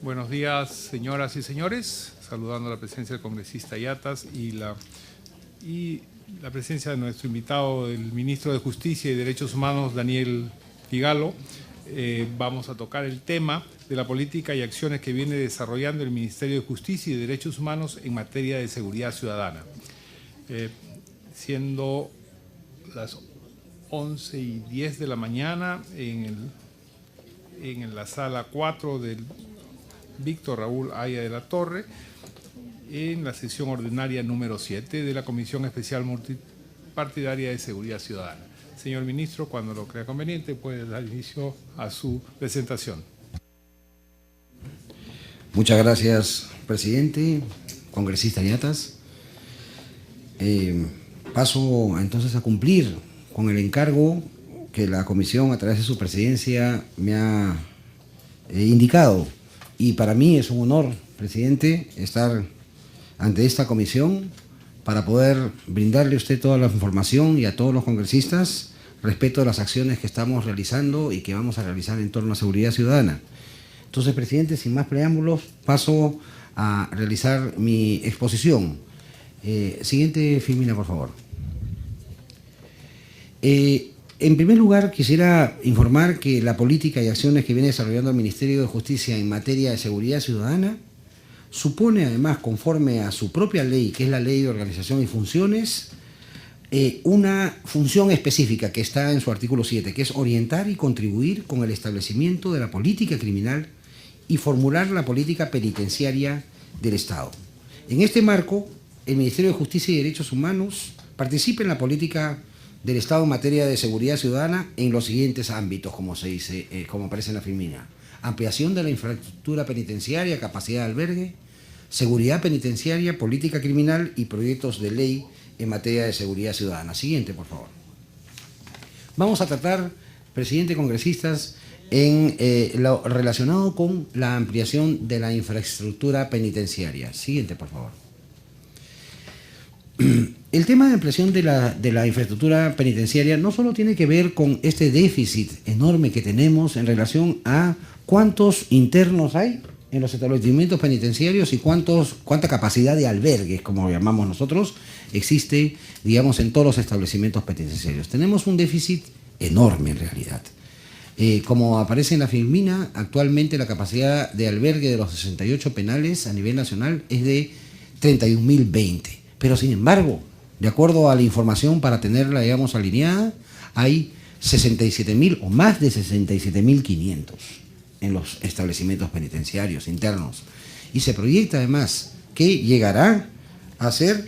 Buenos días, señoras y señores. Saludando a la presencia del congresista Yatas y la presencia de nuestro invitado, el ministro de Justicia y Derechos Humanos, Daniel Figalo. Vamos a tocar el tema de la política y acciones que viene desarrollando el Ministerio de Justicia y Derechos Humanos en materia de seguridad ciudadana. Siendo las 11:10 de la mañana en la sala 4 del Víctor Raúl Haya de la Torre, en la sesión ordinaria número 7 de la Comisión Especial Multipartidaria de Seguridad Ciudadana. Señor ministro, cuando lo crea conveniente, puede dar inicio a su presentación. Muchas gracias, presidente, congresista Yatas. Paso entonces a cumplir con el encargo que la comisión, a través de su presidencia, me ha indicado. Y para mí es un honor, presidente, estar ante esta comisión para poder brindarle a usted toda la información y a todos los congresistas respecto a las acciones que estamos realizando y que vamos a realizar en torno a seguridad ciudadana. Entonces, presidente, sin más preámbulos, paso a realizar mi exposición. Siguiente filmina, por favor. En primer lugar, quisiera informar que la política y acciones que viene desarrollando el Ministerio de Justicia en materia de seguridad ciudadana supone, además, conforme a su propia ley, que es la Ley de Organización y Funciones, una función específica que está en su artículo 7, que es orientar y contribuir con el establecimiento de la política criminal y formular la política penitenciaria del Estado. En este marco, el Ministerio de Justicia y Derechos Humanos participa en la política del Estado en materia de seguridad ciudadana en los siguientes ámbitos, como se dice, como aparece en la filmina: ampliación de la infraestructura penitenciaria, capacidad de albergue, seguridad penitenciaria, política criminal y proyectos de ley en materia de seguridad ciudadana. Siguiente, por favor. Vamos a tratar, presidente, congresistas, en lo relacionado con la ampliación de la infraestructura penitenciaria. Siguiente, por favor. El tema de ampliación de la infraestructura penitenciaria no solo tiene que ver con este déficit enorme que tenemos en relación a cuántos internos hay en los establecimientos penitenciarios y cuánta capacidad de albergues, como lo llamamos nosotros, existe, digamos, en todos los establecimientos penitenciarios. Tenemos un déficit enorme en realidad. Como aparece en la filmina, actualmente la capacidad de albergue de los 68 penales a nivel nacional es de 31.020. Pero sin embargo, de acuerdo a la información, para tenerla, digamos, alineada, hay 67.000 o más de 67.500 en los establecimientos penitenciarios internos. Y se proyecta además que llegará a ser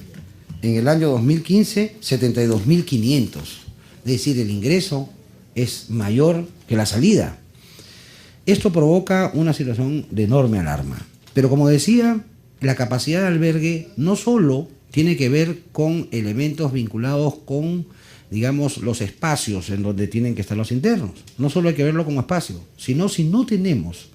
en el año 2015 72.500. Es decir, el ingreso es mayor que la salida. Esto provoca una situación de enorme alarma. Pero como decía, la capacidad de albergue no solo tiene que ver con elementos vinculados con, digamos, los espacios en donde tienen que estar los internos. No solo hay que verlo como espacio, sino si no tenemos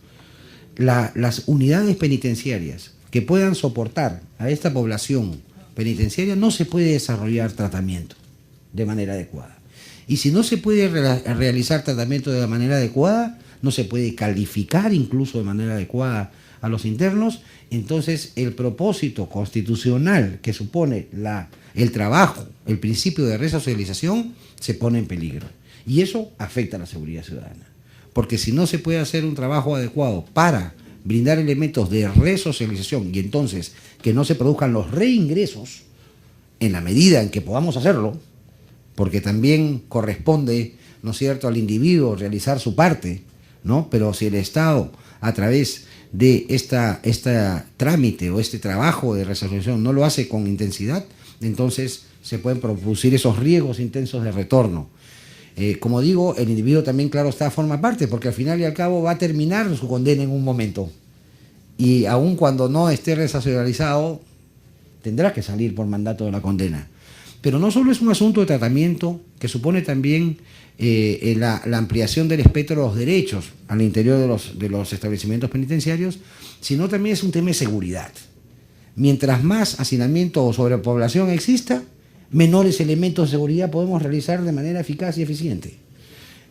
las unidades penitenciarias que puedan soportar a esta población penitenciaria, no se puede desarrollar tratamiento de manera adecuada. Y si no se puede realizar tratamiento de manera adecuada, no se puede calificar incluso de manera adecuada a los internos, entonces el propósito constitucional que supone el trabajo, el principio de resocialización, se pone en peligro. Y eso afecta a la seguridad ciudadana. Porque si no se puede hacer un trabajo adecuado para brindar elementos de resocialización y entonces que no se produzcan los reingresos en la medida en que podamos hacerlo, porque también corresponde, ¿no es cierto?, al individuo realizar su parte, ¿no? Pero si el Estado, a través de este trámite o este trabajo de resolución no lo hace con intensidad, entonces se pueden producir esos riesgos intensos de retorno. Como digo, el individuo también, claro está, forma parte, porque al final y al cabo va a terminar su condena en un momento. Y aun cuando no esté resocializado, tendrá que salir por mandato de la condena. Pero no solo es un asunto de tratamiento, que supone también la ampliación del espectro de los derechos al interior de los establecimientos penitenciarios, sino también es un tema de seguridad. Mientras más hacinamiento o sobrepoblación exista, menores elementos de seguridad podemos realizar de manera eficaz y eficiente.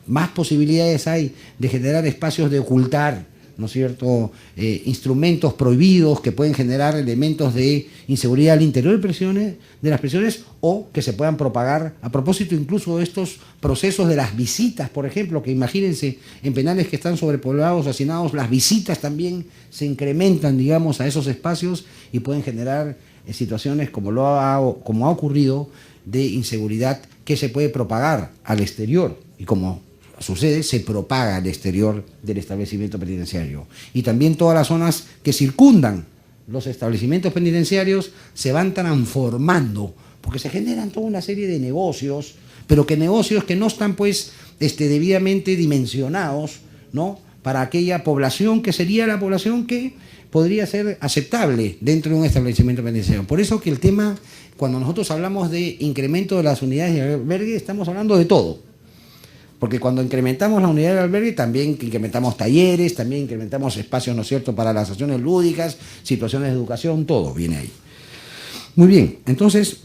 Más posibilidades hay de generar espacios de ocultar ¿no es cierto?, instrumentos prohibidos que pueden generar elementos de inseguridad al interior de las prisiones o que se puedan propagar a propósito incluso de estos procesos de las visitas, por ejemplo, que imagínense en penales que están sobrepoblados, hacinados, las visitas también se incrementan, digamos, a esos espacios y pueden generar situaciones como ha ocurrido de inseguridad que se puede propagar al exterior y como sucede, se propaga al exterior del establecimiento penitenciario. Y también todas las zonas que circundan los establecimientos penitenciarios se van transformando, porque se generan toda una serie de negocios, pero que negocios que no están pues debidamente dimensionados, ¿no?, para aquella población que sería la población que podría ser aceptable dentro de un establecimiento penitenciario. Por eso que el tema, cuando nosotros hablamos de incremento de las unidades de albergue, estamos hablando de todo. Porque cuando incrementamos la unidad de albergue, también incrementamos talleres, también incrementamos espacios, ¿no es cierto?, para las acciones lúdicas, situaciones de educación, todo viene ahí. Muy bien, entonces,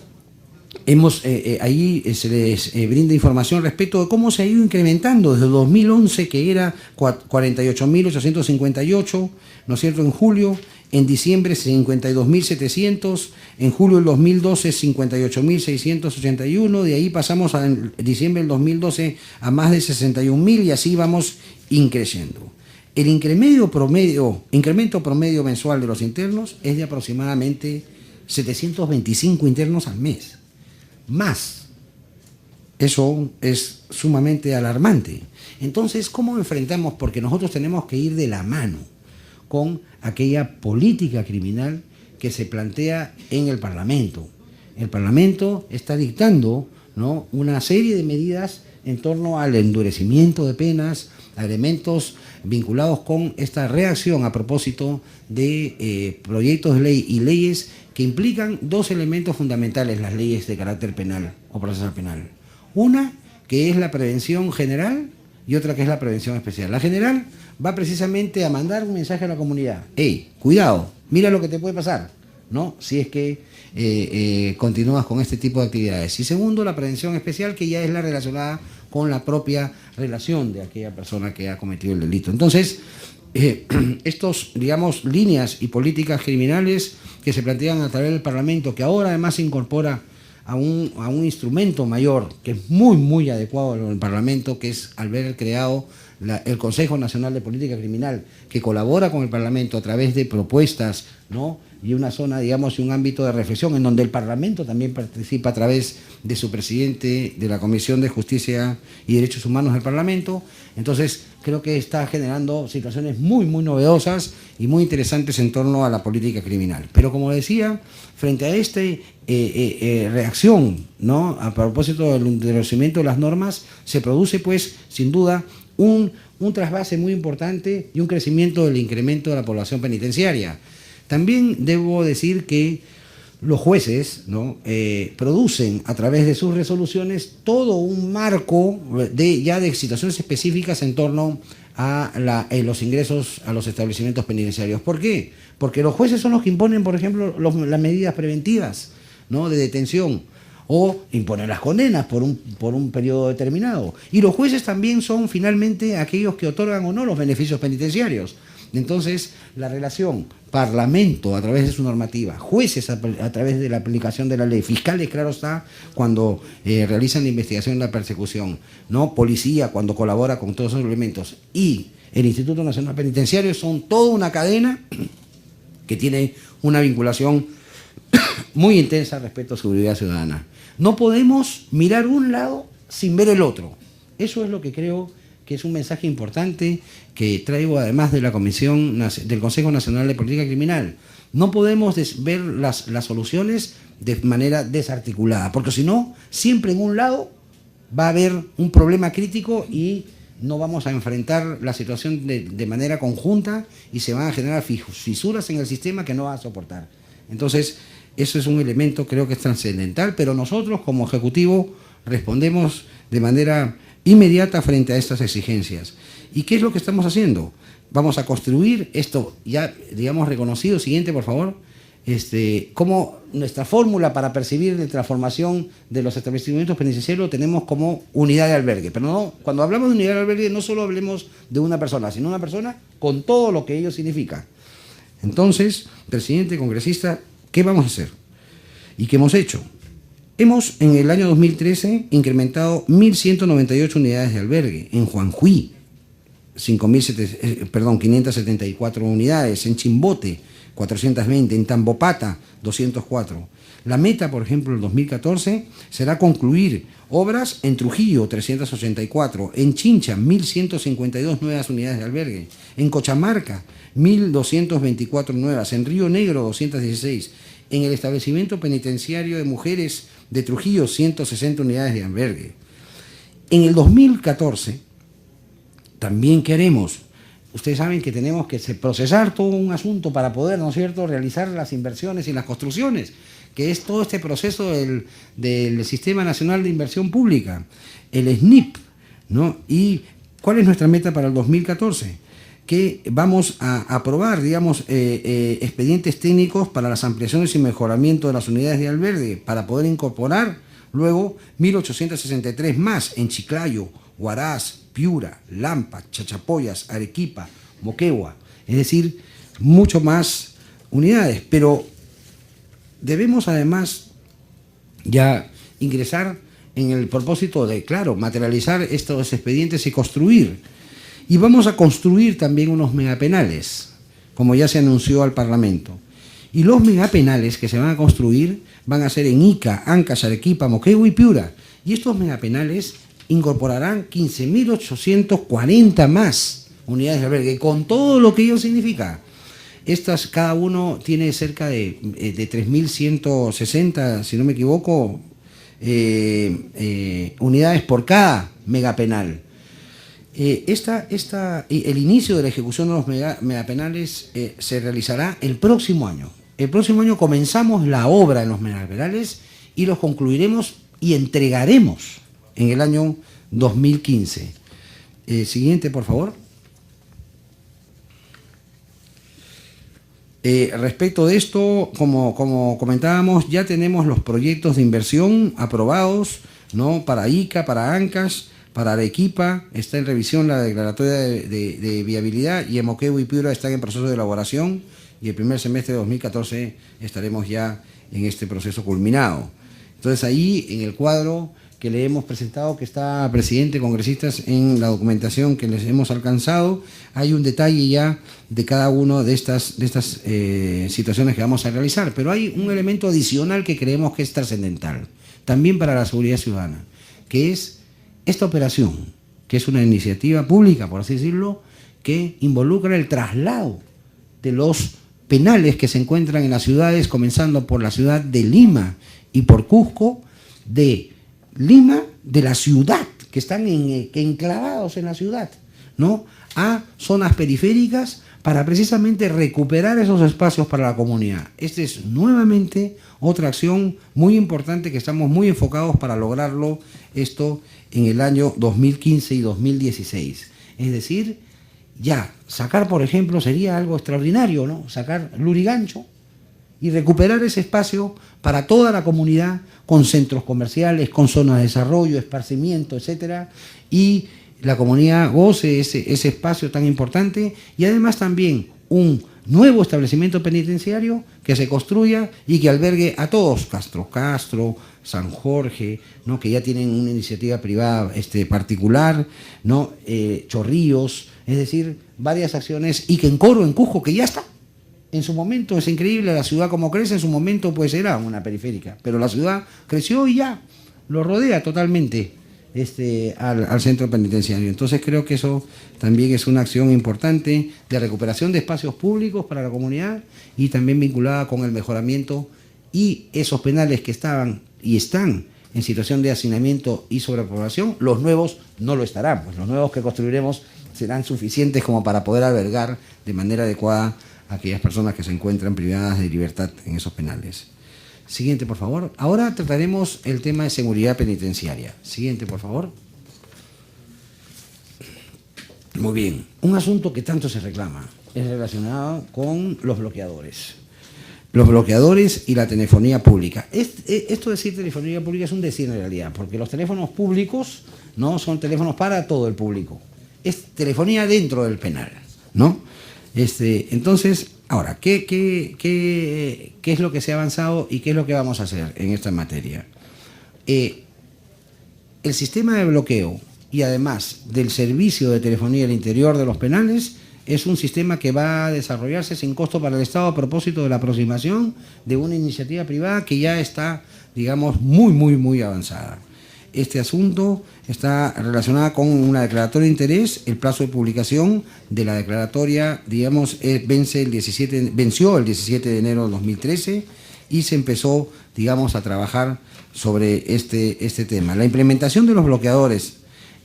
ahí se les brinda información respecto de cómo se ha ido incrementando desde el 2011, que era 48.858, ¿no es cierto?, en julio, en diciembre 52.700, en julio del 2012 58.681, de ahí pasamos a diciembre del 2012 a más de 61.000 y así vamos increciendo. El incremento promedio mensual de los internos es de aproximadamente 725 internos al mes. Más. Eso es sumamente alarmante. Entonces, ¿cómo enfrentamos? Porque nosotros tenemos que ir de la mano con aquella política criminal que se plantea en el Parlamento. El Parlamento está dictando, ¿no?, una serie de medidas en torno al endurecimiento de penas, a elementos vinculados con esta reacción a propósito de proyectos de ley y leyes que implican dos elementos fundamentales, las leyes de carácter penal o procesal penal. Una, que es la prevención general, y otra que es la prevención especial. La general va precisamente a mandar un mensaje a la comunidad. ¡Ey, cuidado! Mira lo que te puede pasar, ¿no?, si es que continúas con este tipo de actividades. Y segundo, la prevención especial, que ya es la relacionada con la propia relación de aquella persona que ha cometido el delito. Entonces, estos, digamos, líneas y políticas criminales que se plantean a través del Parlamento, que ahora además se incorpora a un instrumento mayor, que es muy, muy adecuado en el Parlamento, que es haber creado el Consejo Nacional de Política Criminal, que colabora con el Parlamento a través de propuestas, ¿no?, y una zona, digamos, y un ámbito de reflexión en donde el Parlamento también participa a través de su presidente de la Comisión de Justicia y Derechos Humanos del Parlamento. Entonces, creo que está generando situaciones muy, muy novedosas y muy interesantes en torno a la política criminal. Pero como decía, frente a esta reacción, ¿no?, a propósito del endurecimiento de las normas, se produce, pues, sin duda, un trasvase muy importante y un crecimiento del incremento de la población penitenciaria. También debo decir que los jueces, ¿no?, producen a través de sus resoluciones todo un marco de situaciones específicas en torno a los ingresos a los establecimientos penitenciarios. ¿Por qué? Porque los jueces son los que imponen, por ejemplo, las medidas preventivas, ¿no?, de detención, o imponen las condenas por un periodo determinado. Y los jueces también son finalmente aquellos que otorgan o no los beneficios penitenciarios. Entonces, la relación Parlamento a través de su normativa, jueces a través de la aplicación de la ley, fiscales, claro está, cuando realizan la investigación y la persecución, ¿no?, policía cuando colabora con todos esos elementos, y el Instituto Nacional Penitenciario, son toda una cadena que tiene una vinculación muy intensa respecto a seguridad ciudadana. No podemos mirar un lado sin ver el otro. Eso es lo que creo que es un mensaje importante que traigo además de la Comisión del Consejo Nacional de Política Criminal. No podemos ver las soluciones de manera desarticulada, porque si no, siempre en un lado va a haber un problema crítico y no vamos a enfrentar la situación de manera conjunta y se van a generar fisuras en el sistema que no va a soportar. Entonces, eso es un elemento, creo que es trascendental, pero nosotros como Ejecutivo respondemos de manera inmediata frente a estas exigencias. ¿Y qué es lo que estamos haciendo? Vamos a construir esto ya, digamos, reconocido. Siguiente, por favor. como nuestra fórmula para percibir la transformación de los establecimientos penitenciarios tenemos como unidad de albergue. Pero no, cuando hablamos de unidad de albergue no solo hablemos de una persona, sino una persona con todo lo que ello significa. Entonces, presidente, congresista, ¿qué vamos a hacer? ¿Y qué hemos hecho? Hemos, en el año 2013, incrementado 1.198 unidades de albergue. En Juanjuy, 574 unidades. En Chimbote, 420. En Tambopata, 204. La meta, por ejemplo, el 2014, será concluir obras en Trujillo, 384. En Chincha, 1.152 nuevas unidades de albergue. En Cochamarca, 1.224 nuevas. En Río Negro, 216. En el establecimiento penitenciario de mujeres de Trujillo, 160 unidades de albergue. En el 2014, también queremos, ustedes saben que tenemos que procesar todo un asunto para poder, ¿no es cierto?, realizar las inversiones y las construcciones, que es todo este proceso del Sistema Nacional de Inversión Pública, el SNIP, ¿no? ¿Y cuál es nuestra meta para el 2014? Que vamos a aprobar, digamos, expedientes técnicos para las ampliaciones y mejoramiento de las unidades de albergue, para poder incorporar luego 1.863 más en Chiclayo, Huaraz, Piura, Lampa, Chachapoyas, Arequipa, Moquegua, es decir, mucho más unidades. Pero debemos además ya ingresar en el propósito de, claro, materializar estos expedientes y construir. Y vamos a construir también unos megapenales, como ya se anunció al Parlamento. Y los megapenales que se van a construir van a ser en Ica, Ancash, Arequipa, Moquegua y Piura. Y estos megapenales incorporarán 15.840 más unidades de albergue, con todo lo que ello significa. Estas, cada uno tiene cerca de 3.160, si no me equivoco, unidades por cada megapenal. El inicio de la ejecución de los megapenales se realizará el próximo año. El próximo año comenzamos la obra en los megapenales y los concluiremos y entregaremos en el año 2015. Siguiente, por favor. Respecto de esto, como comentábamos, ya tenemos los proyectos de inversión aprobados, ¿no?, para Ica, para Ancash, para Arequipa. Está en revisión la declaratoria de viabilidad, y en Moquegua y Piura están en proceso de elaboración, y el primer semestre de 2014 estaremos ya en este proceso culminado. Entonces ahí, en el cuadro que le hemos presentado, que está, presidente, congresistas, en la documentación que les hemos alcanzado, hay un detalle ya de cada una de estas situaciones que vamos a realizar, pero hay un elemento adicional que creemos que es trascendental, también para la seguridad ciudadana, que es esta operación, que es una iniciativa pública, por así decirlo, que involucra el traslado de los penales que se encuentran en las ciudades, comenzando por la ciudad de Lima y por Cusco, de Lima, de la ciudad, que están enclavados en la ciudad, ¿no?, a zonas periféricas, para precisamente recuperar esos espacios para la comunidad. Esta es nuevamente otra acción muy importante que estamos muy enfocados para lograrlo, esto en el año 2015 y 2016. Es decir, ya sacar, por ejemplo, sería algo extraordinario, ¿no?, sacar Lurigancho y recuperar ese espacio para toda la comunidad, con centros comerciales, con zonas de desarrollo, esparcimiento, etcétera, y la comunidad goce ese espacio tan importante, y además también un nuevo establecimiento penitenciario que se construya y que albergue a todos, Castro, San Jorge, ¿no?, que ya tienen una iniciativa privada particular, ¿no?, Chorrillos, es decir, varias acciones, y que en Coro, en Cusco, que ya está. En su momento es increíble la ciudad como crece, en su momento pues era una periférica, pero la ciudad creció y ya lo rodea totalmente al centro penitenciario. Entonces creo que eso también es una acción importante de recuperación de espacios públicos para la comunidad, y también vinculada con el mejoramiento, y esos penales que estaban y están en situación de hacinamiento y sobrepoblación, los nuevos no lo estarán, pues los nuevos que construiremos serán suficientes como para poder albergar de manera adecuada a aquellas personas que se encuentran privadas de libertad en esos penales. Siguiente, por favor. Ahora trataremos el tema de seguridad penitenciaria. Siguiente, por favor. Muy bien. Un asunto que tanto se reclama es relacionado con los bloqueadores. los bloqueadores y la telefonía pública. Esto de decir telefonía pública es un decir en realidad, porque los teléfonos públicos no son teléfonos para todo el público. Es telefonía dentro del penal, ¿no? Entonces, ahora, ¿qué es lo que se ha avanzado y qué es lo que vamos a hacer en esta materia? El sistema de bloqueo y además del servicio de telefonía al interior de los penales es un sistema que va a desarrollarse sin costo para el Estado a propósito de la aproximación de una iniciativa privada que ya está, digamos, muy avanzada. Este asunto está relacionado con una declaratoria de interés. El plazo de publicación de la declaratoria, digamos, venció el 17 de enero de 2013 y se empezó, digamos, a trabajar sobre este tema. La implementación de los bloqueadores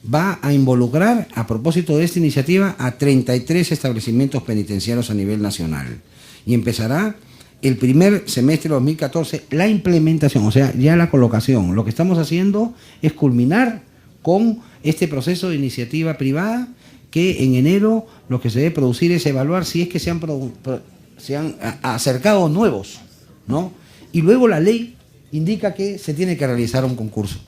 va a involucrar, a propósito de esta iniciativa, a 33 establecimientos penitenciarios a nivel nacional. Y empezará el primer semestre de 2014 la implementación, o sea, ya la colocación. Lo que estamos haciendo es culminar con este proceso de iniciativa privada que en enero lo que se debe producir es evaluar si es que se han acercado nuevos, ¿no? Y luego la ley indica que se tiene que realizar un concurso.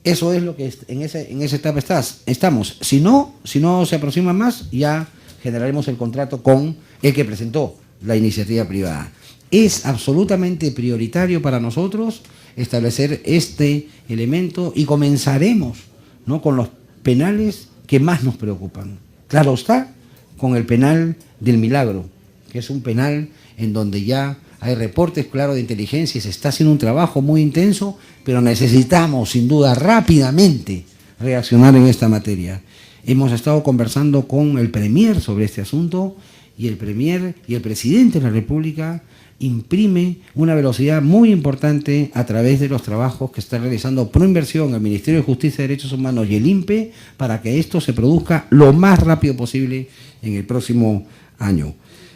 Eso es lo que en esa etapa estamos. Si no se aproxima más, ya generaremos el contrato con el que presentó la iniciativa privada. Es absolutamente prioritario para nosotros establecer este elemento y comenzaremos, ¿no?, con los penales que más nos preocupan. Claro está, con el penal del Milagro, que es un penal en donde ya hay reportes claros de inteligencia y se está haciendo un trabajo muy intenso, pero necesitamos, sin duda, rápidamente reaccionar en esta materia. Hemos estado conversando con el Premier sobre este asunto y el Premier y el Presidente de la República imprime una velocidad muy importante a través de los trabajos que está realizando Proinversión, el Ministerio de Justicia y Derechos Humanos y el INPE para que esto se produzca lo más rápido posible en el próximo año.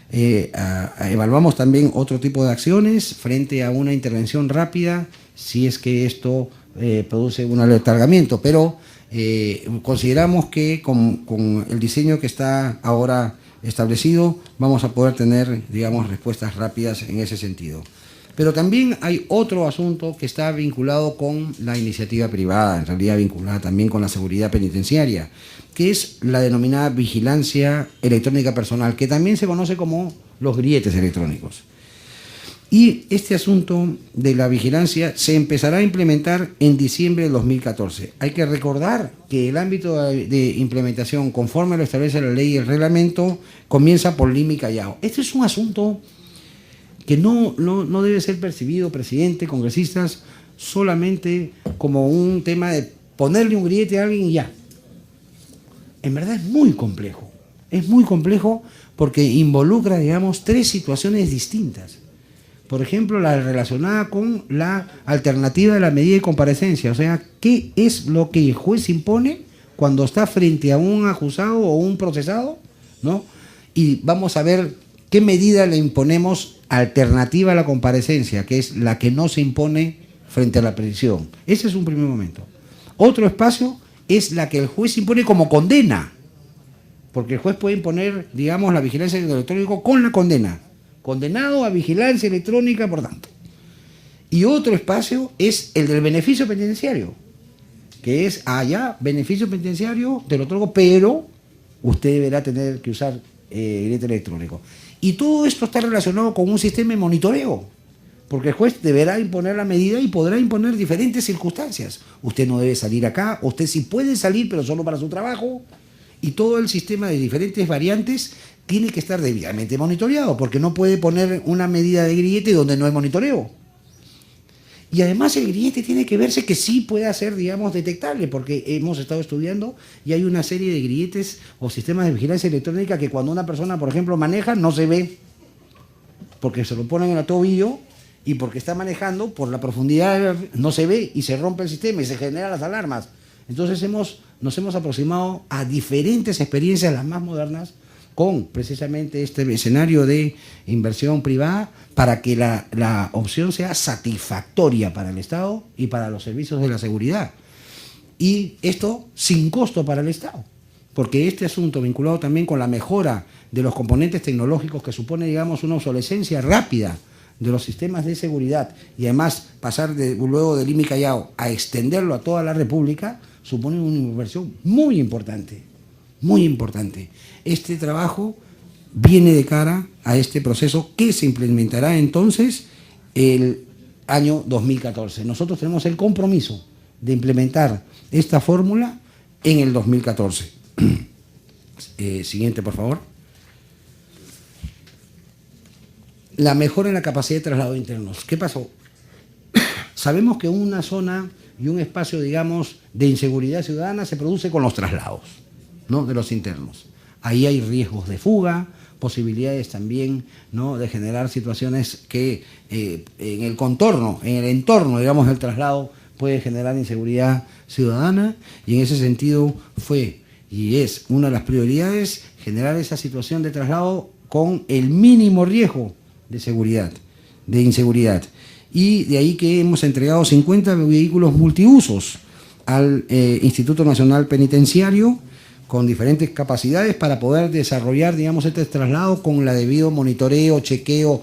Evaluamos también otro tipo de acciones frente a una intervención rápida si es que esto produce un aletargamiento, pero consideramos que con el diseño que está ahora establecido vamos a poder tener, digamos, respuestas rápidas en ese sentido. Pero también hay otro asunto que está vinculado con la iniciativa privada, en realidad vinculada también con la seguridad penitenciaria, que es la denominada vigilancia electrónica personal, que también se conoce como los grilletes electrónicos. Y este asunto de la vigilancia se empezará a implementar en diciembre de 2014. Hay que recordar que el ámbito de implementación, conforme lo establece la ley y el reglamento, comienza por Lima y Callao. Este es un asunto que no debe ser percibido, presidente, congresistas, solamente como un tema de ponerle un grillete a alguien y ya. En verdad es muy complejo porque involucra, digamos, 3 situaciones distintas. Por ejemplo, la relacionada con la alternativa de la medida de comparecencia, o sea, ¿qué es lo que el juez impone cuando está frente a un acusado o un procesado, ¿no? Y vamos a ver qué medida le imponemos alternativa a la comparecencia, que es la que no se impone frente a la prisión. Ese es un primer momento. Otro espacio es la que el juez impone como condena, porque el juez puede imponer, digamos, la vigilancia electrónica con la condena. Condenado a vigilancia electrónica, por tanto. Y otro espacio es el del beneficio penitenciario, que es beneficio penitenciario, te lo otorgo, pero usted deberá tener que usar grillete electrónico. Y todo esto está relacionado con un sistema de monitoreo, porque el juez deberá imponer la medida y podrá imponer diferentes circunstancias. Usted no debe salir acá, usted sí puede salir, pero solo para su trabajo, y todo el sistema de diferentes variantes tiene que estar debidamente monitoreado, porque no puede poner una medida de grillete donde no hay monitoreo. Y además el grillete tiene que verse que sí pueda ser, digamos, detectable, porque hemos estado estudiando y hay una serie de grilletes o sistemas de vigilancia electrónica que cuando una persona, por ejemplo, maneja, no se ve, porque se lo ponen en el tobillo y porque está manejando, por la profundidad no se ve y se rompe el sistema y se generan las alarmas. Entonces nos hemos aproximado a diferentes experiencias, las más modernas, con precisamente este escenario de inversión privada para que la opción sea satisfactoria para el Estado y para los servicios de la seguridad. Y esto sin costo para el Estado, porque este asunto vinculado también con la mejora de los componentes tecnológicos que supone, digamos, una obsolescencia rápida de los sistemas de seguridad y además pasar luego del IMI Callao a extenderlo a toda la República, supone una inversión muy importante, muy importante. Este trabajo viene de cara a este proceso que se implementará entonces el año 2014. Nosotros tenemos el compromiso de implementar esta fórmula en el 2014. Siguiente, por favor. La mejora en la capacidad de traslado de internos. ¿Qué pasó? Sabemos que una zona y un espacio, digamos, de inseguridad ciudadana se produce con los traslados, ¿no?, de los internos. Ahí hay riesgos de fuga, posibilidades también, ¿no?, de generar situaciones que en el contorno, en el entorno, digamos, del traslado puede generar inseguridad ciudadana, y en ese sentido fue y es una de las prioridades generar esa situación de traslado con el mínimo riesgo de seguridad, de inseguridad. Y de ahí que hemos entregado 50 vehículos multiusos al Instituto Nacional Penitenciario con diferentes capacidades para poder desarrollar, digamos, este traslado con la debido monitoreo, chequeo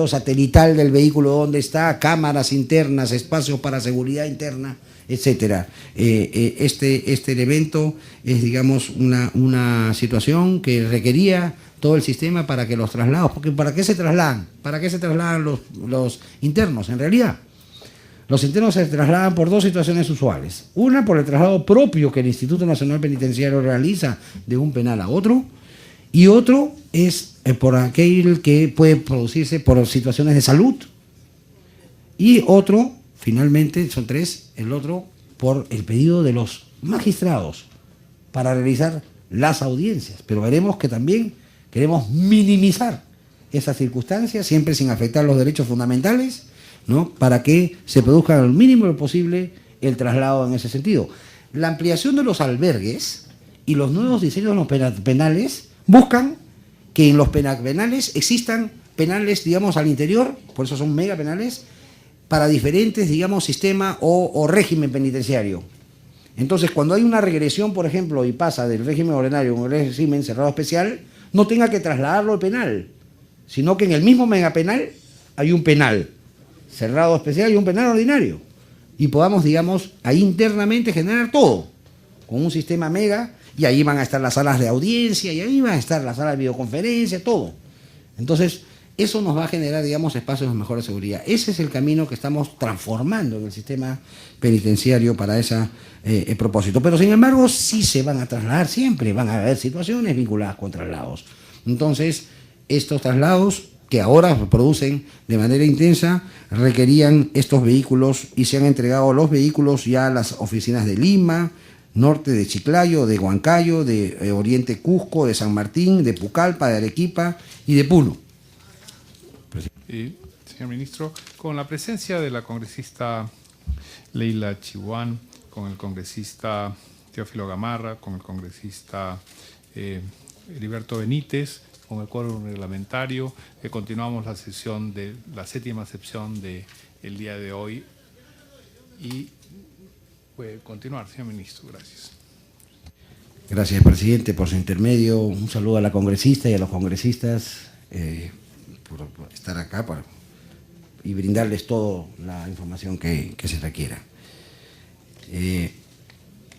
satelital del vehículo, donde está, cámaras internas, espacios para seguridad interna, etcétera. Este evento es, digamos, una situación que requería todo el sistema para que los traslados, porque ¿para qué se trasladan? ¿Para qué se trasladan los internos? En realidad, los internos se trasladan por dos situaciones usuales. Una, por el traslado propio que el Instituto Nacional Penitenciario realiza de un penal a otro, y otro es por aquel que puede producirse por situaciones de salud, y otro, finalmente, son tres, el otro por el pedido de los magistrados para realizar las audiencias. Pero veremos que también queremos minimizar esas circunstancias, siempre sin afectar los derechos fundamentales, ¿no?, para que se produzca al mínimo posible el traslado en ese sentido. La ampliación de los albergues y los nuevos diseños de los penales buscan que en los penales existan penales, digamos, al interior, por eso son mega penales, para diferentes, digamos, sistema o régimen penitenciario. Entonces, cuando hay una regresión, por ejemplo, y pasa del régimen ordinario a un régimen cerrado especial, no tenga que trasladarlo al penal, sino que en el mismo megapenal hay un penal cerrado especial y un penal ordinario. Y podamos, digamos, ahí internamente generar todo, con un sistema mega, y ahí van a estar las salas de audiencia, y ahí van a estar las salas de videoconferencia, todo. Entonces, eso nos va a generar, digamos, espacios de mejor seguridad. Ese es el camino que estamos transformando en el sistema penitenciario para ese propósito. Pero, sin embargo, sí se van a trasladar siempre, van a haber situaciones vinculadas con traslados. Entonces, estos traslados que ahora se producen de manera intensa requerían estos vehículos, y se han entregado los vehículos ya a las oficinas de Lima, norte de Chiclayo, de Huancayo, de Oriente Cusco, de San Martín, de Pucallpa, de Arequipa y de Puno. Señor ministro, con la presencia de la congresista Leila Chihuán, con el congresista Teófilo Gamarra, con el congresista Heriberto Benítez, con el quórum reglamentario, continuamos la sesión de la 7ª sesión del día de hoy, y puede continuar, señor ministro. Gracias. Gracias, presidente, por su intermedio. Un saludo a la congresista y a los congresistas por estar acá y brindarles toda la información que se requiera.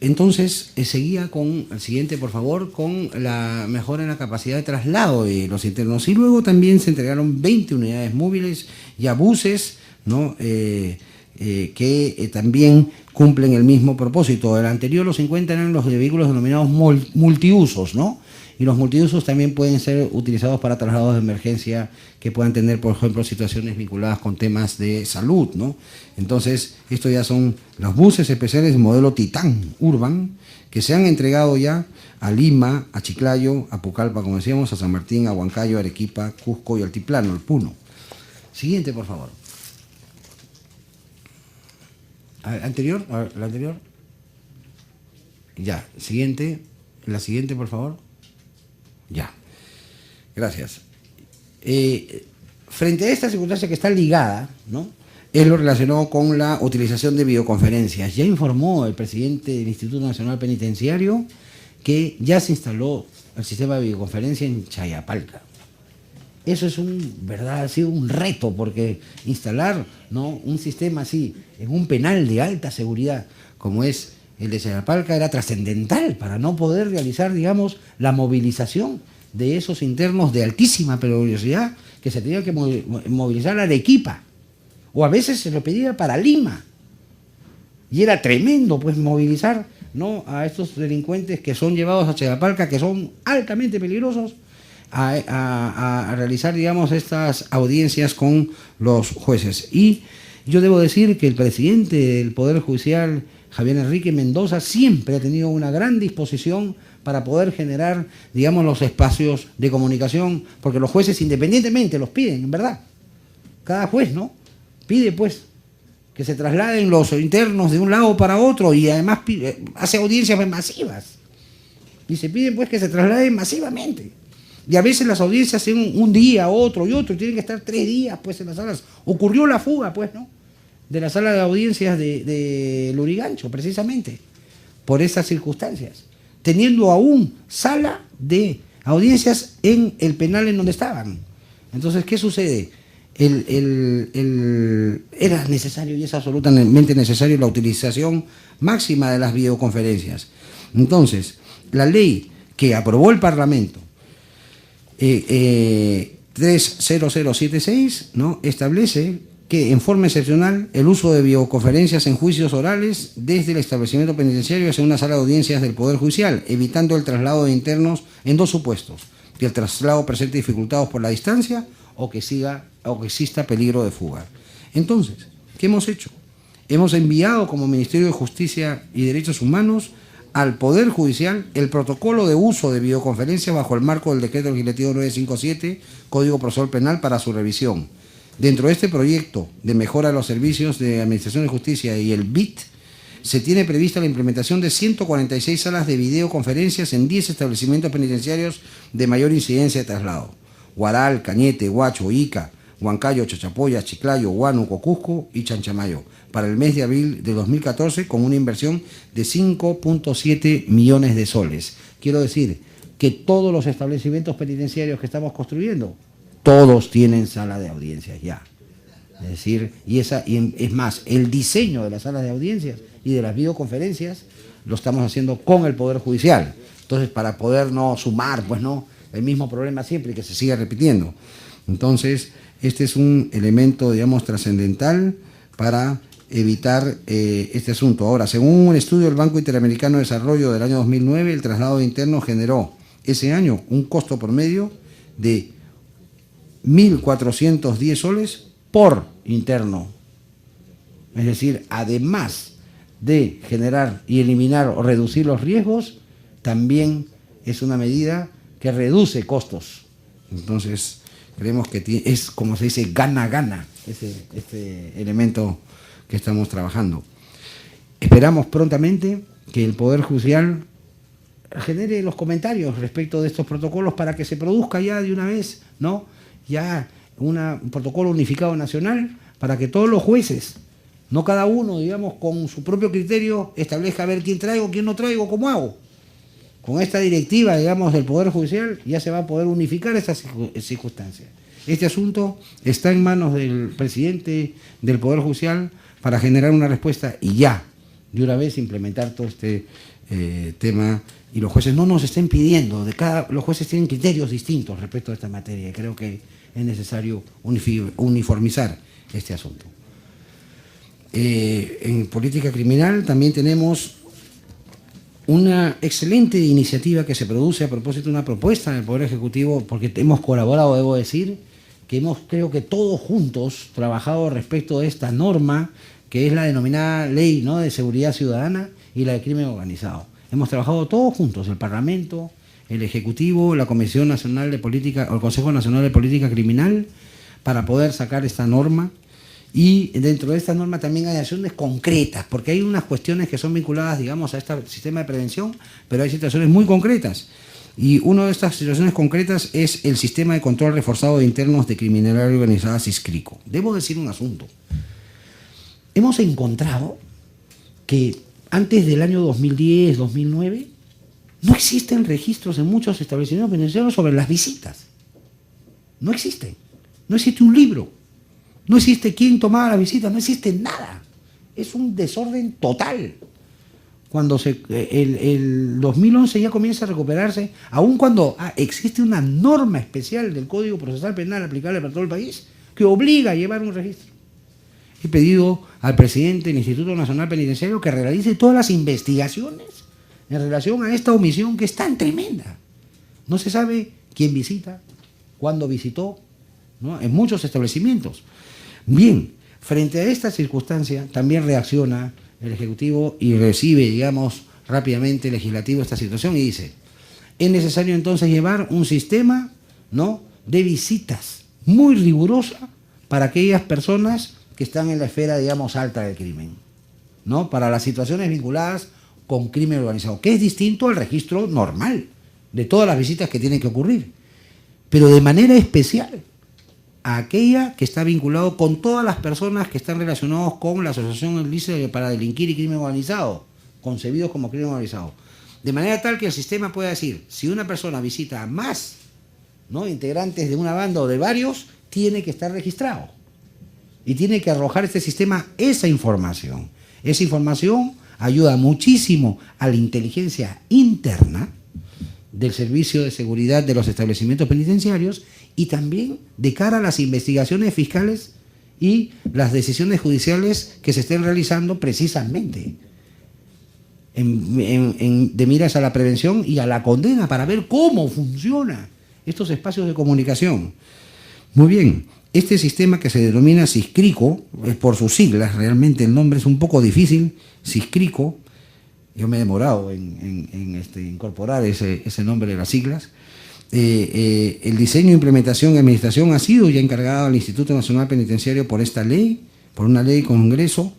Entonces, seguía con el siguiente, por favor, con la mejora en la capacidad de traslado de los internos. Y luego también se entregaron 20 unidades móviles y buses, ¿no?, que también cumplen el mismo propósito. El anterior, los 50, eran los de vehículos denominados multiusos, ¿no? Y los multiusos también pueden ser utilizados para traslados de emergencia que puedan tener, por ejemplo, situaciones vinculadas con temas de salud, ¿no? Entonces, estos ya son los buses especiales modelo Titán Urban, que se han entregado ya a Lima, a Chiclayo, a Pucallpa, como decíamos, a San Martín, a Huancayo, a Arequipa, Cusco y Altiplano, el Puno. Siguiente, por favor. ¿Anterior? A ver, ¿la anterior? Ya, siguiente. La siguiente, por favor. Ya, gracias. Frente a esta circunstancia que está ligada, ¿no?, es lo relacionado con la utilización de videoconferencias. Ya informó el presidente del Instituto Nacional Penitenciario que ya se instaló el sistema de videoconferencia en Chayapalca. Eso es ha sido un reto, porque instalar, ¿no?, un sistema así en un penal de alta seguridad como es el de Chayapalca era trascendental para no poder realizar, digamos, la movilización de esos internos de altísima peligrosidad que se tenía que movilizar a Arequipa, o a veces se lo pedía para Lima. Y era tremendo, pues, movilizar, ¿no?, a estos delincuentes que son llevados a Chayapalca, que son altamente peligrosos, a realizar, digamos, estas audiencias con los jueces. Y yo debo decir que el presidente del Poder Judicial, Javier Enrique Mendoza, siempre ha tenido una gran disposición para poder generar, digamos, los espacios de comunicación, porque los jueces independientemente los piden, en verdad. Cada juez, ¿no?, pide, pues, que se trasladen los internos de un lado para otro, y además hace audiencias masivas. Y se pide, pues, que se trasladen masivamente. Y a veces las audiencias hacen un día, otro y otro, y tienen que estar 3 días, pues, en las salas. Ocurrió la fuga, pues, ¿no?, de la sala de audiencias de Lurigancho, precisamente, por esas circunstancias, teniendo aún sala de audiencias en el penal en donde estaban. Entonces, ¿qué sucede? Era necesario, y es absolutamente necesario, la utilización máxima de las videoconferencias. Entonces, la ley que aprobó el Parlamento, 30076, ¿no?, establece que en forma excepcional el uso de videoconferencias en juicios orales desde el establecimiento penitenciario hacia una sala de audiencias del Poder Judicial, evitando el traslado de internos en 2 supuestos: que el traslado presente dificultados por la distancia o que exista peligro de fuga. Entonces, ¿qué hemos hecho? Hemos enviado como Ministerio de Justicia y Derechos Humanos al Poder Judicial el protocolo de uso de videoconferencias bajo el marco del Decreto Legislativo 957, Código Procesal Penal, para su revisión. Dentro de este proyecto de mejora de los servicios de Administración de Justicia y el BIT, se tiene prevista la implementación de 146 salas de videoconferencias en 10 establecimientos penitenciarios de mayor incidencia de traslado: Huaral, Cañete, Huacho, Ica, Huancayo, Chachapoya, Chiclayo, Huánuco, Cusco y Chanchamayo, para el mes de abril de 2014, con una inversión de 5.7 millones de soles. Quiero decir que todos los establecimientos penitenciarios que estamos construyendo, todos tienen sala de audiencias ya. Es decir, y es más, el diseño de las salas de audiencias y de las videoconferencias lo estamos haciendo con el Poder Judicial. Entonces, para poder no sumar, pues, no, el mismo problema siempre y que se siga repitiendo. Entonces, este es un elemento, digamos, trascendental para evitar este asunto. Ahora, según un estudio del Banco Interamericano de Desarrollo del año 2009, el traslado de internos generó ese año un costo promedio de 1.410 soles por interno. Es decir, además de generar y eliminar o reducir los riesgos, también es una medida que reduce costos. Entonces, creemos que es, como se dice, gana-gana este elemento que estamos trabajando. Esperamos prontamente que el Poder Judicial genere los comentarios respecto de estos protocolos para que se produzca ya de una vez, ¿no?, ya un protocolo unificado nacional, para que todos los jueces, no cada uno, digamos, con su propio criterio, establezca a ver quién traigo, quién no traigo, cómo hago. Con esta directiva, digamos, del Poder Judicial, ya se va a poder unificar estas circunstancias. Este asunto está en manos del presidente del Poder Judicial para generar una respuesta y ya, de una vez, implementar todo este tema, y los jueces no nos estén pidiendo, los jueces tienen criterios distintos respecto a esta materia, y creo que es necesario uniformizar este asunto. En política criminal también tenemos una excelente iniciativa que se produce a propósito de una propuesta del Poder Ejecutivo, porque hemos colaborado, debo decir, que hemos, creo que todos juntos, trabajado respecto de esta norma, que es la denominada Ley, ¿no?, de Seguridad Ciudadana y la de Crimen Organizado. Hemos trabajado todos juntos, el Parlamento, el Ejecutivo, la Comisión Nacional de Política, o el Consejo Nacional de Política Criminal, para poder sacar esta norma. Y dentro de esta norma también hay acciones concretas, porque hay unas cuestiones que son vinculadas, digamos, a este sistema de prevención, pero hay situaciones muy concretas. Y una de estas situaciones concretas es el sistema de control reforzado de internos de criminalidad organizada, SISCRICO. Debo decir un asunto. Hemos encontrado que antes del año 2010, 2009, no existen registros en muchos establecimientos penitenciarios sobre las visitas. No existe. No existe un libro. No existe quién tomaba la visita. No existe nada. Es un desorden total. Cuando el 2011 ya comienza a recuperarse, aun cuando existe una norma especial del Código Procesal Penal aplicable para todo el país que obliga a llevar un registro. He pedido al presidente del Instituto Nacional Penitenciario que realice todas las investigaciones en relación a esta omisión que es tan tremenda. No se sabe quién visita, cuándo visitó, ¿no?, en muchos establecimientos. Bien, frente a esta circunstancia también reacciona el Ejecutivo y recibe, digamos, rápidamente el Legislativo esta situación y dice: es necesario entonces llevar un sistema, ¿no?, de visitas muy rigurosa para aquellas personas que están en la esfera, digamos, alta del crimen, ¿no?, para las situaciones vinculadas con crimen organizado, que es distinto al registro normal de todas las visitas que tienen que ocurrir, pero de manera especial a aquella que está vinculado con todas las personas que están relacionados con la asociación ilícita para delinquir y crimen organizado, concebidos como crimen organizado. De manera tal que el sistema pueda decir, si una persona visita a más, ¿no?, integrantes de una banda o de varios, tiene que estar registrado. Y tiene que arrojar este sistema esa información. Esa información ayuda muchísimo a la inteligencia interna del Servicio de Seguridad de los establecimientos penitenciarios y también de cara a las investigaciones fiscales y las decisiones judiciales que se estén realizando precisamente de miras a la prevención y a la condena para ver cómo funcionan estos espacios de comunicación. Muy bien, este sistema que se denomina SISCRICO, es por sus siglas, realmente el nombre es un poco difícil, SISCRICO, yo me he demorado en incorporar ese nombre de las siglas. El diseño, implementación y administración ha sido ya encargado al Instituto Nacional Penitenciario por esta ley, por una ley Congreso,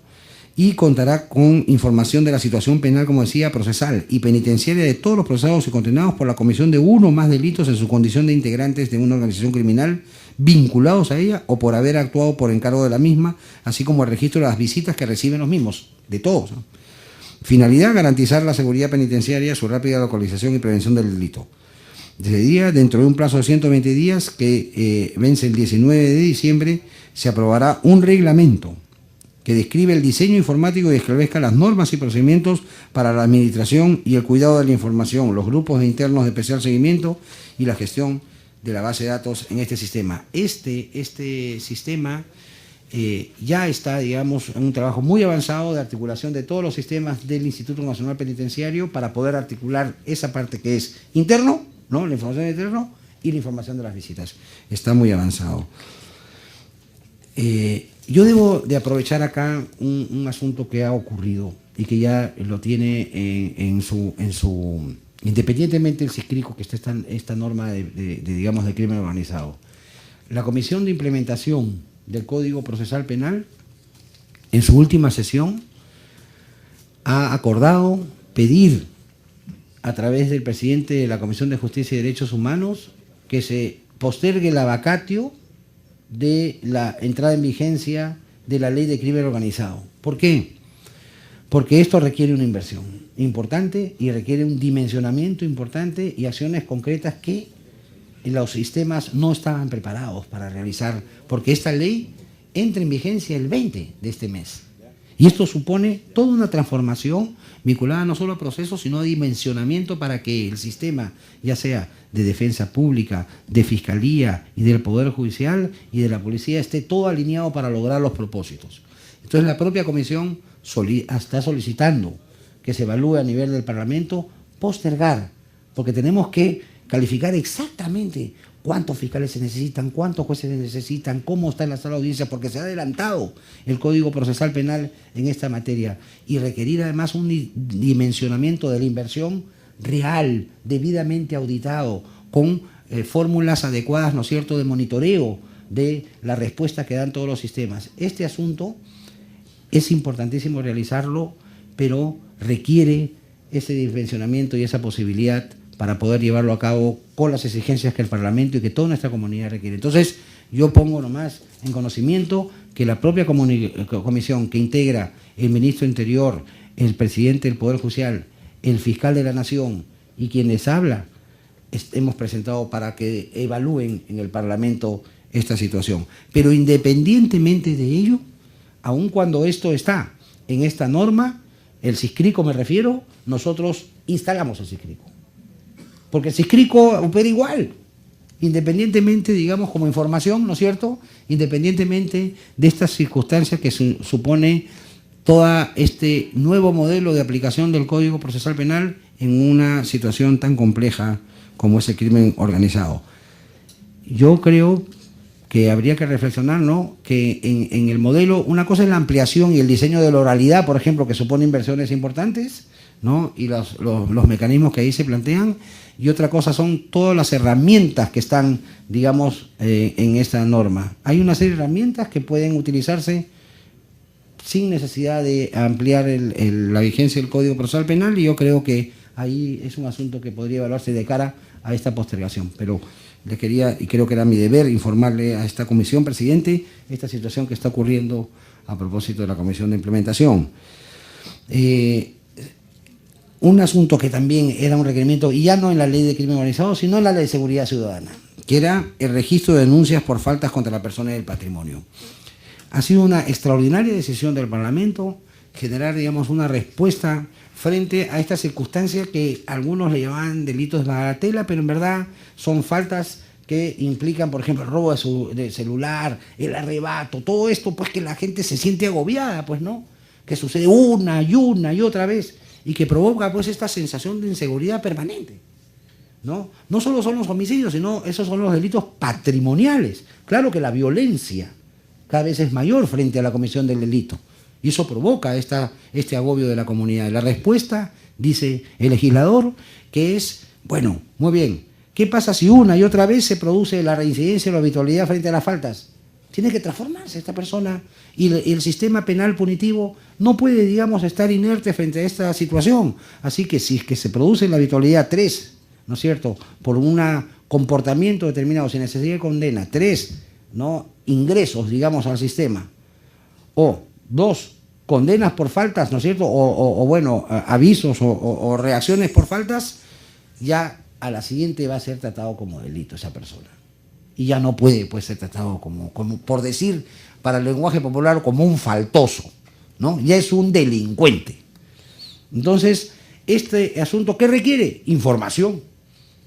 y contará con información de la situación penal, como decía, procesal y penitenciaria de todos los procesados y condenados por la comisión de uno o más delitos en su condición de integrantes de una organización criminal vinculados a ella o por haber actuado por encargo de la misma, así como el registro de las visitas que reciben los mismos, de todos, ¿no? Finalidad: garantizar la seguridad penitenciaria, su rápida localización y prevención del delito. Desde día, dentro de un plazo de 120 días, que vence el 19 de diciembre, se aprobará un reglamento que describe el diseño informático y establezca las normas y procedimientos para la administración y el cuidado de la información, los grupos de internos de especial seguimiento y la gestión de la base de datos en este sistema. Este sistema ya está, digamos, en un trabajo muy avanzado de articulación de todos los sistemas del Instituto Nacional Penitenciario para poder articular esa parte que es interno, ¿no?, la información interna y la información de las visitas. Está muy avanzado. Yo debo de aprovechar acá un asunto que ha ocurrido y que ya lo tiene en su independientemente del SISCRICO, que está esta norma digamos, de crimen organizado. La Comisión de Implementación del Código Procesal Penal, en su última sesión, ha acordado pedir a través del presidente de la Comisión de Justicia y Derechos Humanos que se postergue la vacatio de la entrada en vigencia de la ley de crimen organizado. ¿Por qué? Porque esto requiere una inversión importante y requiere un dimensionamiento importante y acciones concretas que los sistemas no estaban preparados para realizar, porque esta ley entra en vigencia el 20 de este mes. Y esto supone toda una transformación vinculada no solo a procesos, sino a dimensionamiento para que el sistema, ya sea de defensa pública, de fiscalía y del Poder Judicial y de la policía, esté todo alineado para lograr los propósitos. Entonces la propia comisión está solicitando que se evalúe a nivel del Parlamento postergar, porque tenemos que calificar exactamente cuántos fiscales se necesitan, cuántos jueces se necesitan, cómo está en la sala de audiencia, porque se ha adelantado el Código Procesal Penal en esta materia y requerir además un dimensionamiento de la inversión real, debidamente auditado, con fórmulas adecuadas, ¿no es cierto?, de monitoreo de la respuesta que dan todos los sistemas. Este asunto es importantísimo realizarlo, pero requiere ese dimensionamiento y esa posibilidad para poder llevarlo a cabo con las exigencias que el Parlamento y que toda nuestra comunidad requiere. Entonces, yo pongo nomás en conocimiento que la propia comisión que integra el ministro Interior, el presidente del Poder Judicial, el fiscal de la Nación y quien les habla, hemos presentado para que evalúen en el Parlamento esta situación. Pero independientemente de ello, aun cuando esto está en esta norma, el SISCRICO me refiero, nosotros instalamos el SISCRICO. Porque el SISCRICO opera igual, independientemente, digamos, como información, ¿no es cierto?, independientemente de estas circunstancias que supone todo este nuevo modelo de aplicación del Código Procesal Penal en una situación tan compleja como es el crimen organizado. Yo creo que habría que reflexionar, ¿no?, que en el modelo, una cosa es la ampliación y el diseño de la oralidad, por ejemplo, que supone inversiones importantes, ¿no?, y los mecanismos que ahí se plantean, y otra cosa son todas las herramientas que están, digamos, en esta norma. Hay una serie de herramientas que pueden utilizarse sin necesidad de ampliar la vigencia del Código Procesal Penal, y yo creo que ahí es un asunto que podría evaluarse de cara a esta postergación. Pero le quería, y creo que era mi deber, informarle a esta comisión, presidente, esta situación que está ocurriendo a propósito de la Comisión de Implementación. Un asunto que también era un requerimiento, y ya no en la Ley de Crimen Organizado, sino en la Ley de Seguridad Ciudadana, que era el registro de denuncias por faltas contra la persona y el patrimonio. Ha sido una extraordinaria decisión del Parlamento generar, digamos, una respuesta frente a esta circunstancia que algunos le llamaban delitos de bagatela, pero en verdad son faltas que implican, por ejemplo, el robo de celular, el arrebato, todo esto, pues que la gente se siente agobiada, pues, ¿no? Que sucede una y otra vez y que provoca, pues, esta sensación de inseguridad permanente, ¿no? No solo son los homicidios, sino esos son los delitos patrimoniales. Claro que la violencia cada vez es mayor frente a la comisión del delito. Y eso provoca este agobio de la comunidad. La respuesta, dice el legislador, que es, bueno, muy bien, ¿qué pasa si una y otra vez se produce la reincidencia o la habitualidad frente a las faltas? Tiene que transformarse esta persona y el sistema penal punitivo no puede, digamos, estar inerte frente a esta situación. Así que si es que se produce la habitualidad 3, ¿no es cierto?, por un comportamiento determinado sin necesidad de condena, 3, ¿no?, ingresos, digamos, al sistema, o 2, condenas por faltas, ¿no es cierto?, o bueno, avisos o reacciones por faltas, ya a la siguiente va a ser tratado como delito esa persona. Y ya no puede, pues, ser tratado como, por decir, para el lenguaje popular, como un faltoso, ¿no? Ya es un delincuente. Entonces, este asunto, ¿qué requiere? Información.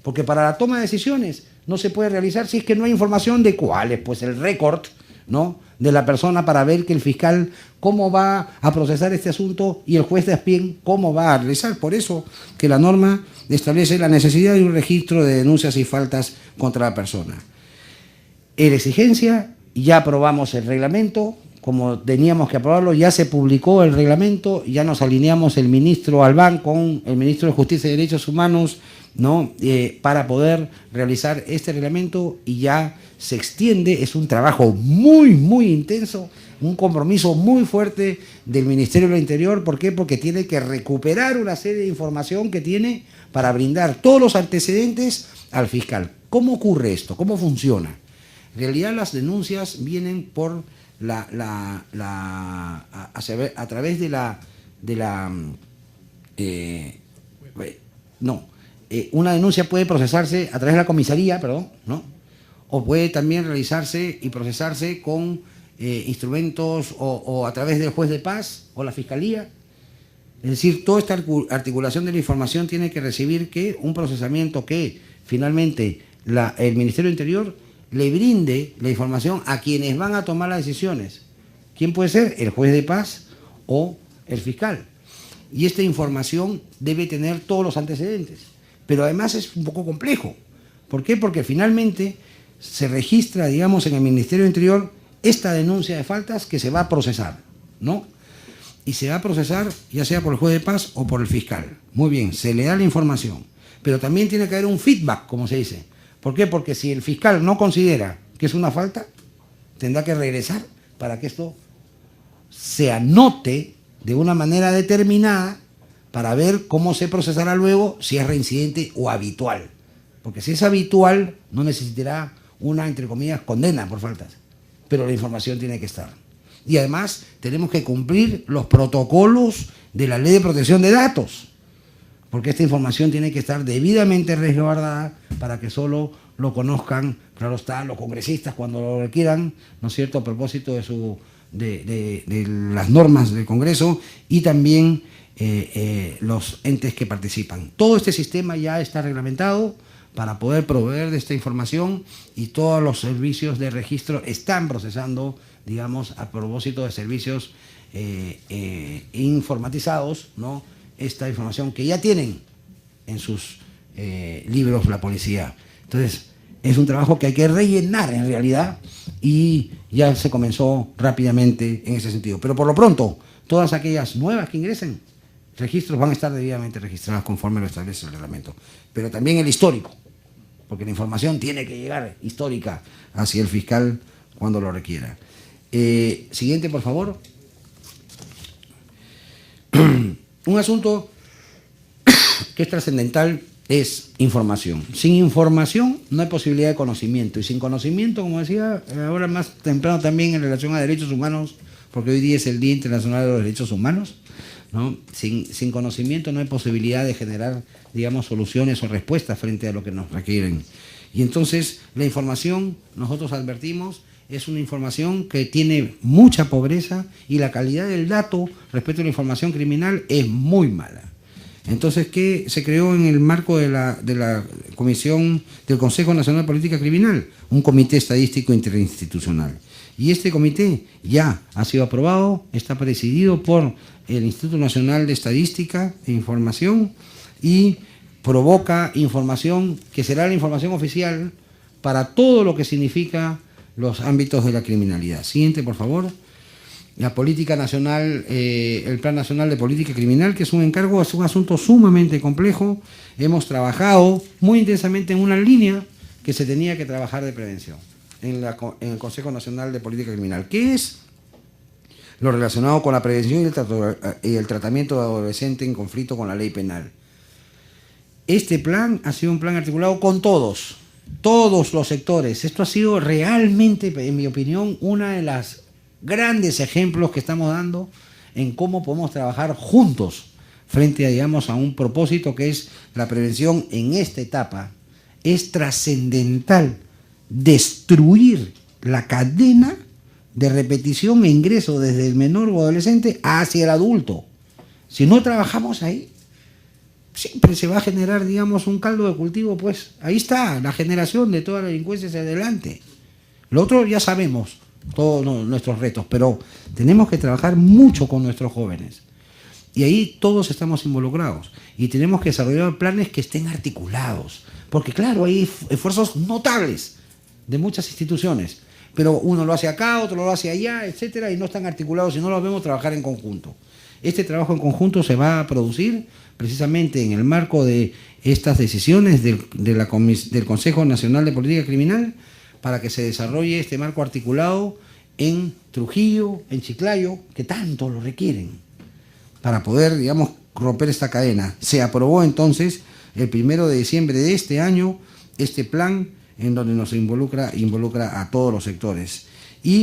Porque para la toma de decisiones no se puede realizar si es que no hay información de cuál es, pues, el récord, ¿no?, de la persona, para ver que el fiscal cómo va a procesar este asunto y el juez de Aspien cómo va a realizar. Por eso que la norma establece la necesidad de un registro de denuncias y faltas contra la persona. En exigencia, ya aprobamos el reglamento, como teníamos que aprobarlo, ya se publicó el reglamento, ya nos alineamos el ministro Albán con el ministro de Justicia y Derechos Humanos, ¿no?, para poder realizar este reglamento, y ya se extiende. Es un trabajo muy, muy intenso, un compromiso muy fuerte del Ministerio del Interior. ¿Por qué? Porque tiene que recuperar una serie de información que tiene para brindar todos los antecedentes al fiscal. ¿Cómo ocurre esto? ¿Cómo funciona? En realidad las denuncias vienen por a través de una denuncia puede procesarse a través de la comisaría, ¿no?, o puede también realizarse y procesarse con instrumentos o a través del juez de paz o la fiscalía. Es decir, toda esta articulación de la información tiene que recibir un procesamiento que finalmente el Ministerio del Interior le brinde la información a quienes van a tomar las decisiones. ¿Quién puede ser? El juez de paz o el fiscal. Y esta información debe tener todos los antecedentes. Pero además es un poco complejo. ¿Por qué? Porque finalmente se registra, digamos, en el Ministerio del Interior esta denuncia de faltas que se va a procesar, ¿no? Y se va a procesar ya sea por el juez de paz o por el fiscal. Muy bien, se le da la información. Pero también tiene que haber un feedback, como se dice. ¿Por qué? Porque si el fiscal no considera que es una falta, tendrá que regresar para que esto se anote de una manera determinada para ver cómo se procesará luego, si es reincidente o habitual. Porque si es habitual, no necesitará una, entre comillas, condena por faltas. Pero la información tiene que estar. Y además tenemos que cumplir los protocolos de la Ley de Protección de Datos. porque esta información tiene que estar debidamente resguardada para que solo lo conozcan, claro está, los congresistas cuando lo requieran, ¿no es cierto?, a propósito de las normas del Congreso, y también los entes que participan. Todo este sistema ya está reglamentado para poder proveer de esta información, y todos los servicios de registro están procesando, digamos, a propósito de servicios informatizados, ¿no?, esta información que ya tienen en sus libros la policía. Entonces, es un trabajo que hay que rellenar en realidad, y ya se comenzó rápidamente en ese sentido. Pero por lo pronto, todas aquellas nuevas que ingresen, registros van a estar debidamente registradas conforme lo establece el reglamento. Pero también el histórico, porque la información tiene que llegar histórica hacia el fiscal cuando lo requiera. Siguiente, por favor. Un asunto que es trascendental es información. Sin información no hay posibilidad de conocimiento, y sin conocimiento, como decía ahora más temprano también en relación a derechos humanos, porque hoy día es el Día Internacional de los Derechos Humanos, ¿no? Sin conocimiento no hay posibilidad de generar, digamos, soluciones o respuestas frente a lo que nos requieren. Y entonces la información, nosotros advertimos, es una información que tiene mucha pobreza, y la calidad del dato respecto a la información criminal es muy mala. Entonces, ¿qué se creó en el marco de la Comisión del Consejo Nacional de Política Criminal? Un comité estadístico interinstitucional. Y este comité ya ha sido aprobado, está presidido por el Instituto Nacional de Estadística e Información, y provoca información que será la información oficial para todo lo que significa los ámbitos de la criminalidad. Siguiente, por favor. La política nacional, el Plan Nacional de Política Criminal, que es un encargo, es un asunto sumamente complejo. Hemos trabajado muy intensamente en una línea que se tenía que trabajar de prevención en el Consejo Nacional de Política Criminal, que es lo relacionado con la prevención y el tratamiento de adolescentes en conflicto con la ley penal. Este plan ha sido un plan articulado con todos los sectores. Esto ha sido realmente, en mi opinión, una de las grandes ejemplos que estamos dando en cómo podemos trabajar juntos frente a, digamos, a un propósito que es la prevención en esta etapa. Es trascendental destruir la cadena de repetición e ingreso desde el menor o adolescente hacia el adulto. Si no trabajamos ahí, siempre se va a generar, digamos, un caldo de cultivo, pues ahí está la generación de toda la delincuencia hacia adelante. Lo otro ya sabemos, todos nuestros retos, pero tenemos que trabajar mucho con nuestros jóvenes. Y ahí todos estamos involucrados, y tenemos que desarrollar planes que estén articulados, porque claro, hay esfuerzos notables de muchas instituciones, pero uno lo hace acá, otro lo hace allá, etcétera, y no están articulados, y no los vemos trabajar en conjunto. Este trabajo en conjunto se va a producir precisamente en el marco de estas decisiones del Consejo Nacional de Política Criminal, para que se desarrolle este marco articulado en Trujillo, en Chiclayo, que tanto lo requieren, para poder, digamos, romper esta cadena. Se aprobó entonces el 1 de diciembre de este año este plan, en donde nos involucra a todos los sectores.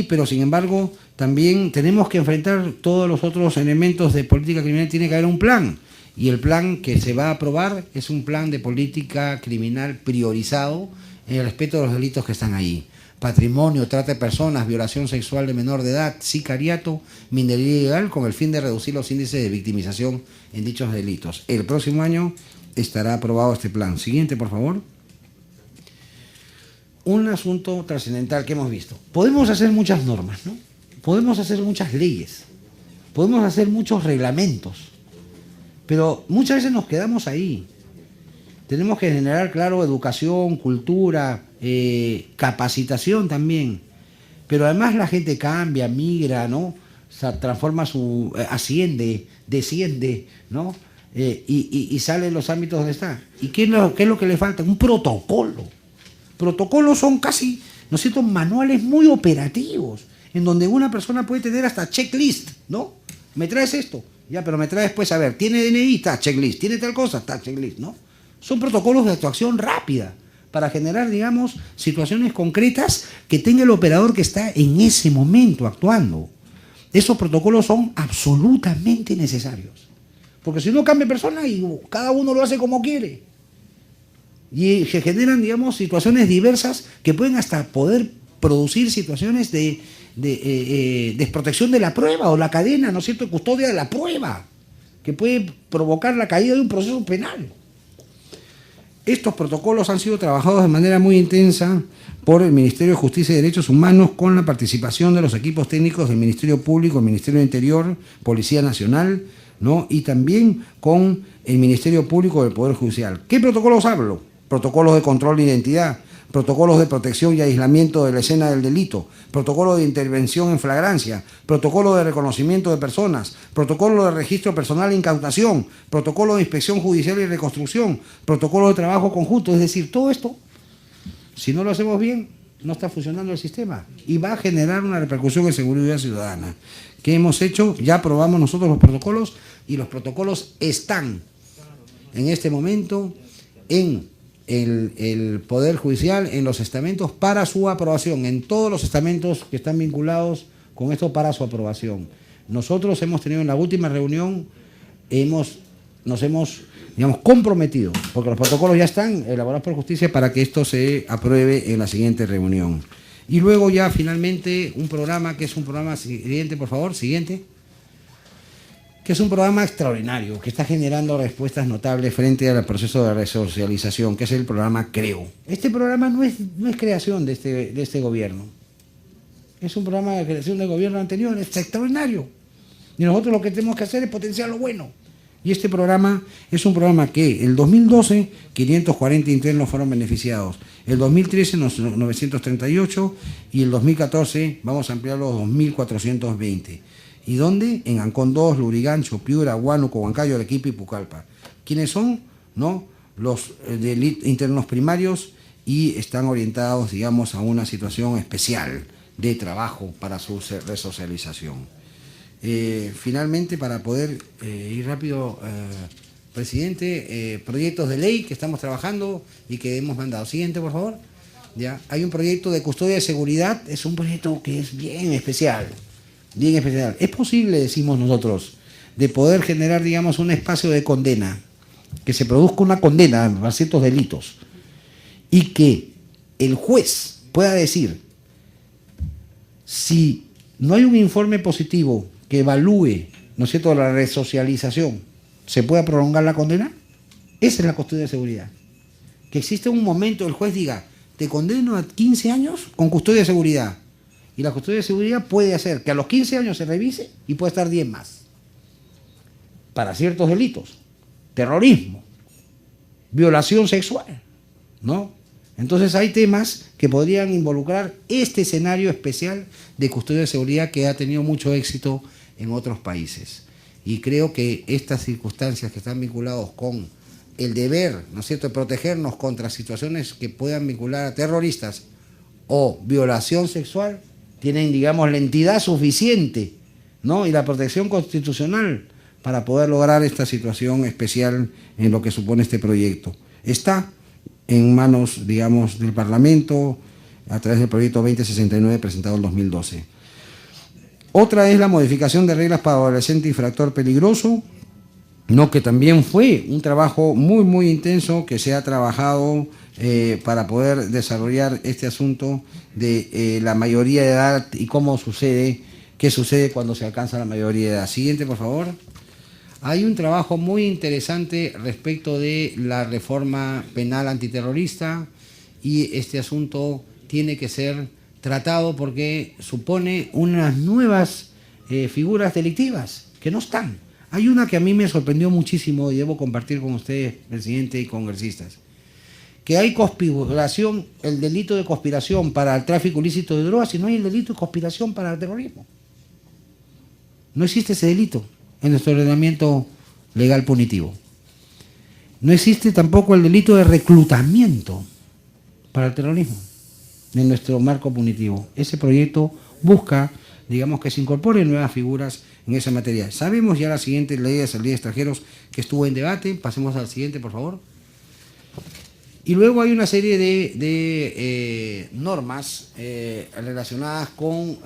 Pero sin embargo, también tenemos que enfrentar todos los otros elementos de política criminal. Tiene que haber un plan, y el plan que se va a aprobar es un plan de política criminal priorizado en el respeto de los delitos que están ahí: patrimonio, trata de personas, violación sexual de menor de edad, sicariato, minería ilegal, con el fin de reducir los índices de victimización en dichos delitos. El próximo año estará aprobado este plan. Siguiente, por favor. Un asunto trascendental que hemos visto. Podemos hacer muchas normas, ¿no? Podemos hacer muchas leyes, podemos hacer muchos reglamentos, pero muchas veces nos quedamos ahí. Tenemos que generar, claro, educación, cultura, capacitación también. Pero además la gente cambia, migra, ¿no? O sea, transforma asciende, desciende, ¿no? Y sale en los ámbitos donde está. ¿Y qué es lo que le falta? Un protocolo. Protocolos son casi, ¿no es cierto?, manuales muy operativos, en donde una persona puede tener hasta checklist, ¿no? ¿Me traes esto? Ya, pero me traes, pues, a ver, ¿tiene DNI? Está, checklist. ¿Tiene tal cosa? Está, checklist, ¿no? Son protocolos de actuación rápida para generar, digamos, situaciones concretas que tenga el operador que está en ese momento actuando. Esos protocolos son absolutamente necesarios, Porque si no cambia persona y cada uno lo hace como quiere. Y se generan, digamos, situaciones diversas que pueden hasta poder producir situaciones de desprotección de la prueba o la cadena, ¿no es cierto?, custodia de la prueba, que puede provocar la caída de un proceso penal. Estos protocolos han sido trabajados de manera muy intensa por el Ministerio de Justicia y Derechos Humanos con la participación de los equipos técnicos del Ministerio Público, el Ministerio del Interior, Policía Nacional, ¿no?, y también con el Ministerio Público del Poder Judicial. ¿Qué protocolos hablo? Protocolos de control de identidad, protocolos de protección y aislamiento de la escena del delito, protocolo de intervención en flagrancia, protocolo de reconocimiento de personas, protocolo de registro personal e incautación, protocolo de inspección judicial y reconstrucción, protocolo de trabajo conjunto. Es decir, todo esto, si no lo hacemos bien, no está funcionando el sistema y va a generar una repercusión en seguridad ciudadana. ¿Qué hemos hecho? Ya aprobamos nosotros los protocolos y los protocolos están en este momento en el Poder Judicial, en los estamentos para su aprobación, en todos los estamentos que están vinculados con esto para su aprobación. Nosotros hemos tenido en la última reunión, nos hemos, digamos, comprometido, porque los protocolos ya están elaborados por Justicia para que esto se apruebe en la siguiente reunión. Y luego ya finalmente un programa que es un programa siguiente, por favor, siguiente, que es un programa extraordinario, que está generando respuestas notables frente al proceso de resocialización, que es el programa CREO. Este programa no es creación de este gobierno. Es un programa de creación del gobierno anterior, es extraordinario. Y nosotros lo que tenemos que hacer es potenciar lo bueno. Y este programa es un programa que el 2012, 540 internos fueron beneficiados. El 2013, 938, y el 2014 vamos a ampliarlo a 2.420. ¿Y dónde? En Ancón 2, Lurigancho, Piura, Huánuco, Huancayo, Arequipa y Pucallpa. ¿Quiénes son? ¿No? Los internos primarios, y están orientados, digamos, a una situación especial de trabajo para su resocialización. Finalmente, para poder ir rápido, presidente, proyectos de ley que estamos trabajando y que hemos mandado. Siguiente, por favor. Ya. Hay un proyecto de custodia de seguridad, es un proyecto que es bien especial. Bien especial. Es posible, decimos nosotros, de poder generar, digamos, un espacio de condena, que se produzca una condena a ciertos delitos y que el juez pueda decir, si no hay un informe positivo que evalúe, ¿no es cierto?, la resocialización, ¿se pueda prolongar la condena? Esa es la custodia de seguridad. Que existe un momento, el juez diga, te condeno a 15 años con custodia de seguridad. Y la custodia de seguridad puede hacer que a los 15 años se revise y puede estar 10 más. Para ciertos delitos. Terrorismo. Violación sexual. ¿No? Entonces hay temas que podrían involucrar este escenario especial de custodia de seguridad que ha tenido mucho éxito en otros países. Y creo que estas circunstancias que están vinculadas con el deber, ¿no es cierto?, de protegernos contra situaciones que puedan vincular a terroristas o violación sexual, tienen, digamos, la entidad suficiente, ¿no?, y la protección constitucional para poder lograr esta situación especial en lo que supone este proyecto. Está en manos, digamos, del Parlamento a través del proyecto 2069 presentado en 2012. Otra es la modificación de reglas para adolescente infractor peligroso, ¿no?, que también fue un trabajo muy, muy intenso que se ha trabajado para poder desarrollar este asunto de la mayoría de edad y cómo sucede, qué sucede cuando se alcanza la mayoría de edad. Siguiente, por favor. Hay un trabajo muy interesante respecto de la reforma penal antiterrorista, y este asunto tiene que ser tratado porque supone unas nuevas figuras delictivas que no están. Hay una que a mí me sorprendió muchísimo y debo compartir con ustedes, presidente y congresistas, que hay conspiración, el delito de conspiración para el tráfico ilícito de drogas, y no hay el delito de conspiración para el terrorismo. No existe ese delito en nuestro ordenamiento legal punitivo. No existe tampoco el delito de reclutamiento para el terrorismo en nuestro marco punitivo. Ese proyecto busca, digamos, que se incorporen nuevas figuras en esa materia. Sabemos ya la siguiente ley de salida de extranjeros que estuvo en debate. Pasemos al siguiente, por favor. Y luego hay una serie de normas relacionadas con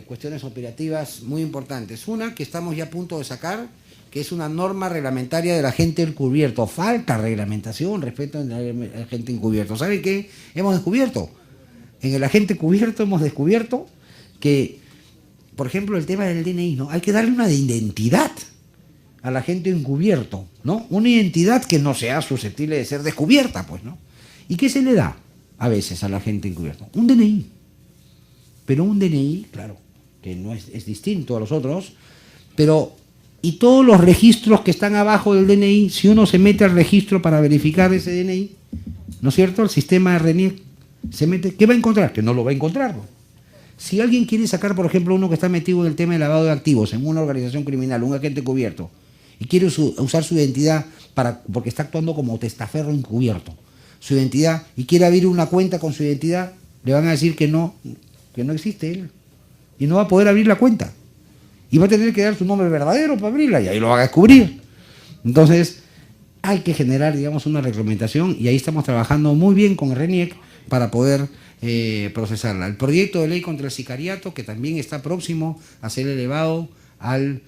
cuestiones operativas muy importantes. Una que estamos ya a punto de sacar, que es una norma reglamentaria del agente encubierto. Falta reglamentación respecto al agente encubierto. ¿Sabe qué hemos descubierto? En el agente encubierto hemos descubierto que, por ejemplo, el tema del DNI, ¿no? Hay que darle una identidad al agente encubierto, ¿no? Una identidad que no sea susceptible de ser descubierta, pues, ¿no? ¿Y qué se le da a veces al agente encubierto? Un DNI. Pero un DNI, claro, que no es distinto a los otros, pero y todos los registros que están abajo del DNI, si uno se mete al registro para verificar ese DNI, ¿no es cierto? El sistema de RENIEC se mete, ¿qué va a encontrar? Que no lo va a encontrar, ¿no? Si alguien quiere sacar, por ejemplo, uno que está metido en el tema de lavado de activos en una organización criminal, un agente encubierto, y quiere usar su identidad porque está actuando como testaferro encubierto, su identidad, y quiere abrir una cuenta con su identidad, le van a decir que no existe él, y no va a poder abrir la cuenta. Y va a tener que dar su nombre verdadero para abrirla, y ahí lo va a descubrir. Entonces, hay que generar, digamos, una reglamentación, y ahí estamos trabajando muy bien con el RENIEC para poder procesarla. El proyecto de ley contra el sicariato, que también está próximo a ser elevado al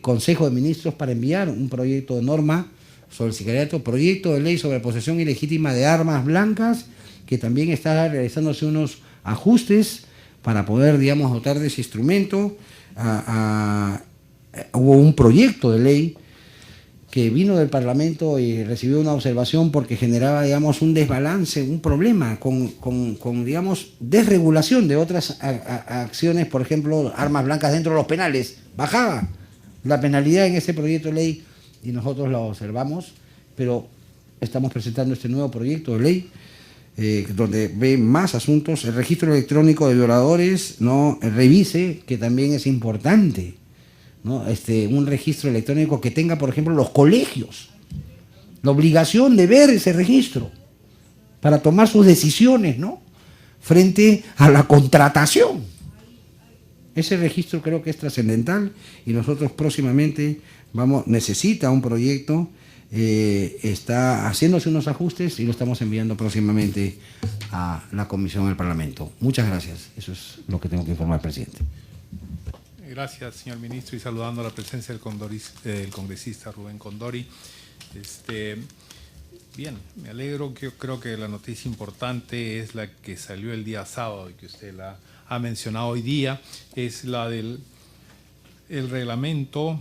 Consejo de Ministros para enviar un proyecto de norma sobre el sicariato, proyecto de ley sobre posesión ilegítima de armas blancas, que también está realizándose unos ajustes para poder, digamos, dotar de ese instrumento. Hubo un proyecto de ley que vino del Parlamento y recibió una observación porque generaba, digamos, un desbalance, un problema con digamos, desregulación de otras acciones, por ejemplo, armas blancas dentro de los penales. Bajaba la penalidad en ese proyecto de ley y nosotros la observamos, pero estamos presentando este nuevo proyecto de ley donde ve más asuntos. El registro electrónico de violadores, ¿no? Revise, que también es importante, ¿no? Un registro electrónico que tenga, por ejemplo, los colegios, la obligación de ver ese registro para tomar sus decisiones, ¿no? Frente a la contratación. Ese registro creo que es trascendental y nosotros próximamente necesita un proyecto. Está haciéndose unos ajustes y lo estamos enviando próximamente a la comisión del Parlamento. Muchas gracias. Eso es lo que tengo que informar, presidente. Gracias, señor ministro, y saludando a la presencia del congresista Rubén Condori. Bien, me alegro, que yo creo que la noticia importante es la que salió el día sábado y que usted la ha mencionado hoy día, es la del reglamento.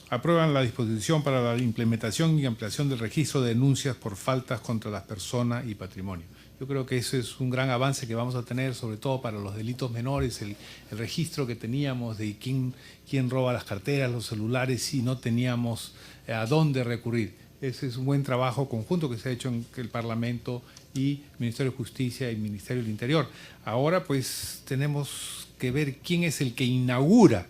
Aprueban la disposición para la implementación y ampliación del registro de denuncias por faltas contra las personas y patrimonio. Yo creo que eso es un gran avance que vamos a tener, sobre todo para los delitos menores, el registro que teníamos de quién roba las carteras, los celulares, y no teníamos a dónde recurrir. Ese es un buen trabajo conjunto que se ha hecho en el Parlamento y Ministerio de Justicia y Ministerio del Interior. Ahora pues tenemos que ver quién es el que inaugura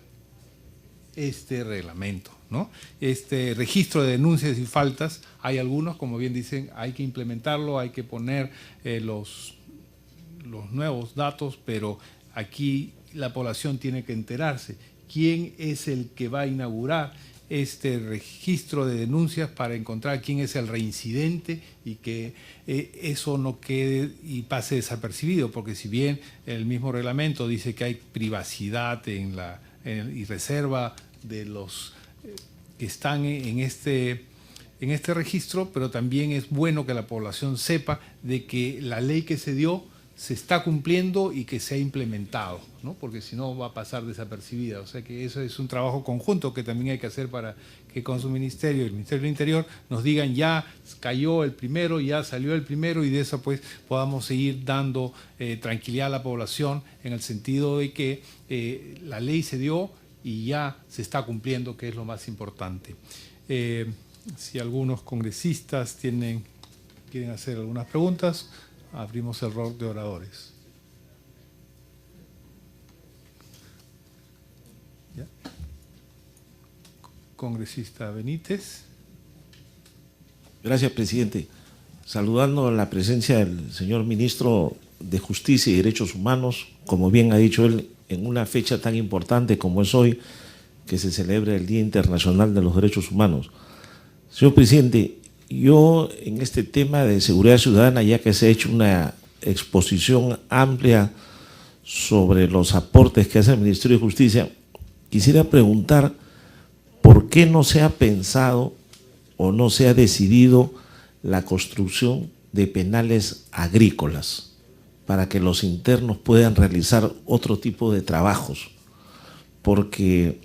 este reglamento, ¿no? Este registro de denuncias y faltas. Hay algunos, como bien dicen, hay que implementarlo, hay que poner los nuevos datos, pero aquí la población tiene que enterarse quién es el que va a inaugurar este registro de denuncias para encontrar quién es el reincidente y que eso no quede y pase desapercibido, porque si bien el mismo reglamento dice que hay privacidad y reserva de los que están en este registro, pero también es bueno que la población sepa de que la ley que se dio se está cumpliendo y que se ha implementado, ¿no? Porque si no va a pasar desapercibida. O sea que eso es un trabajo conjunto que también hay que hacer para que con su ministerio y el Ministerio del Interior nos digan ya cayó el primero, ya salió el primero, y de eso pues podamos seguir dando tranquilidad a la población en el sentido de que la ley se dio y ya se está cumpliendo, que es lo más importante. Si algunos congresistas quieren hacer algunas preguntas, abrimos el rol de oradores. ¿Ya? Congresista Benítez. Gracias, presidente. Saludando la presencia del señor ministro de Justicia y Derechos Humanos, como bien ha dicho él, en una fecha tan importante como es hoy, que se celebra el Día Internacional de los Derechos Humanos. Señor presidente, yo en este tema de seguridad ciudadana, ya que se ha hecho una exposición amplia sobre los aportes que hace el Ministerio de Justicia, quisiera preguntar por qué qué no se ha pensado o no se ha decidido la construcción de penales agrícolas para que los internos puedan realizar otro tipo de trabajos? Porque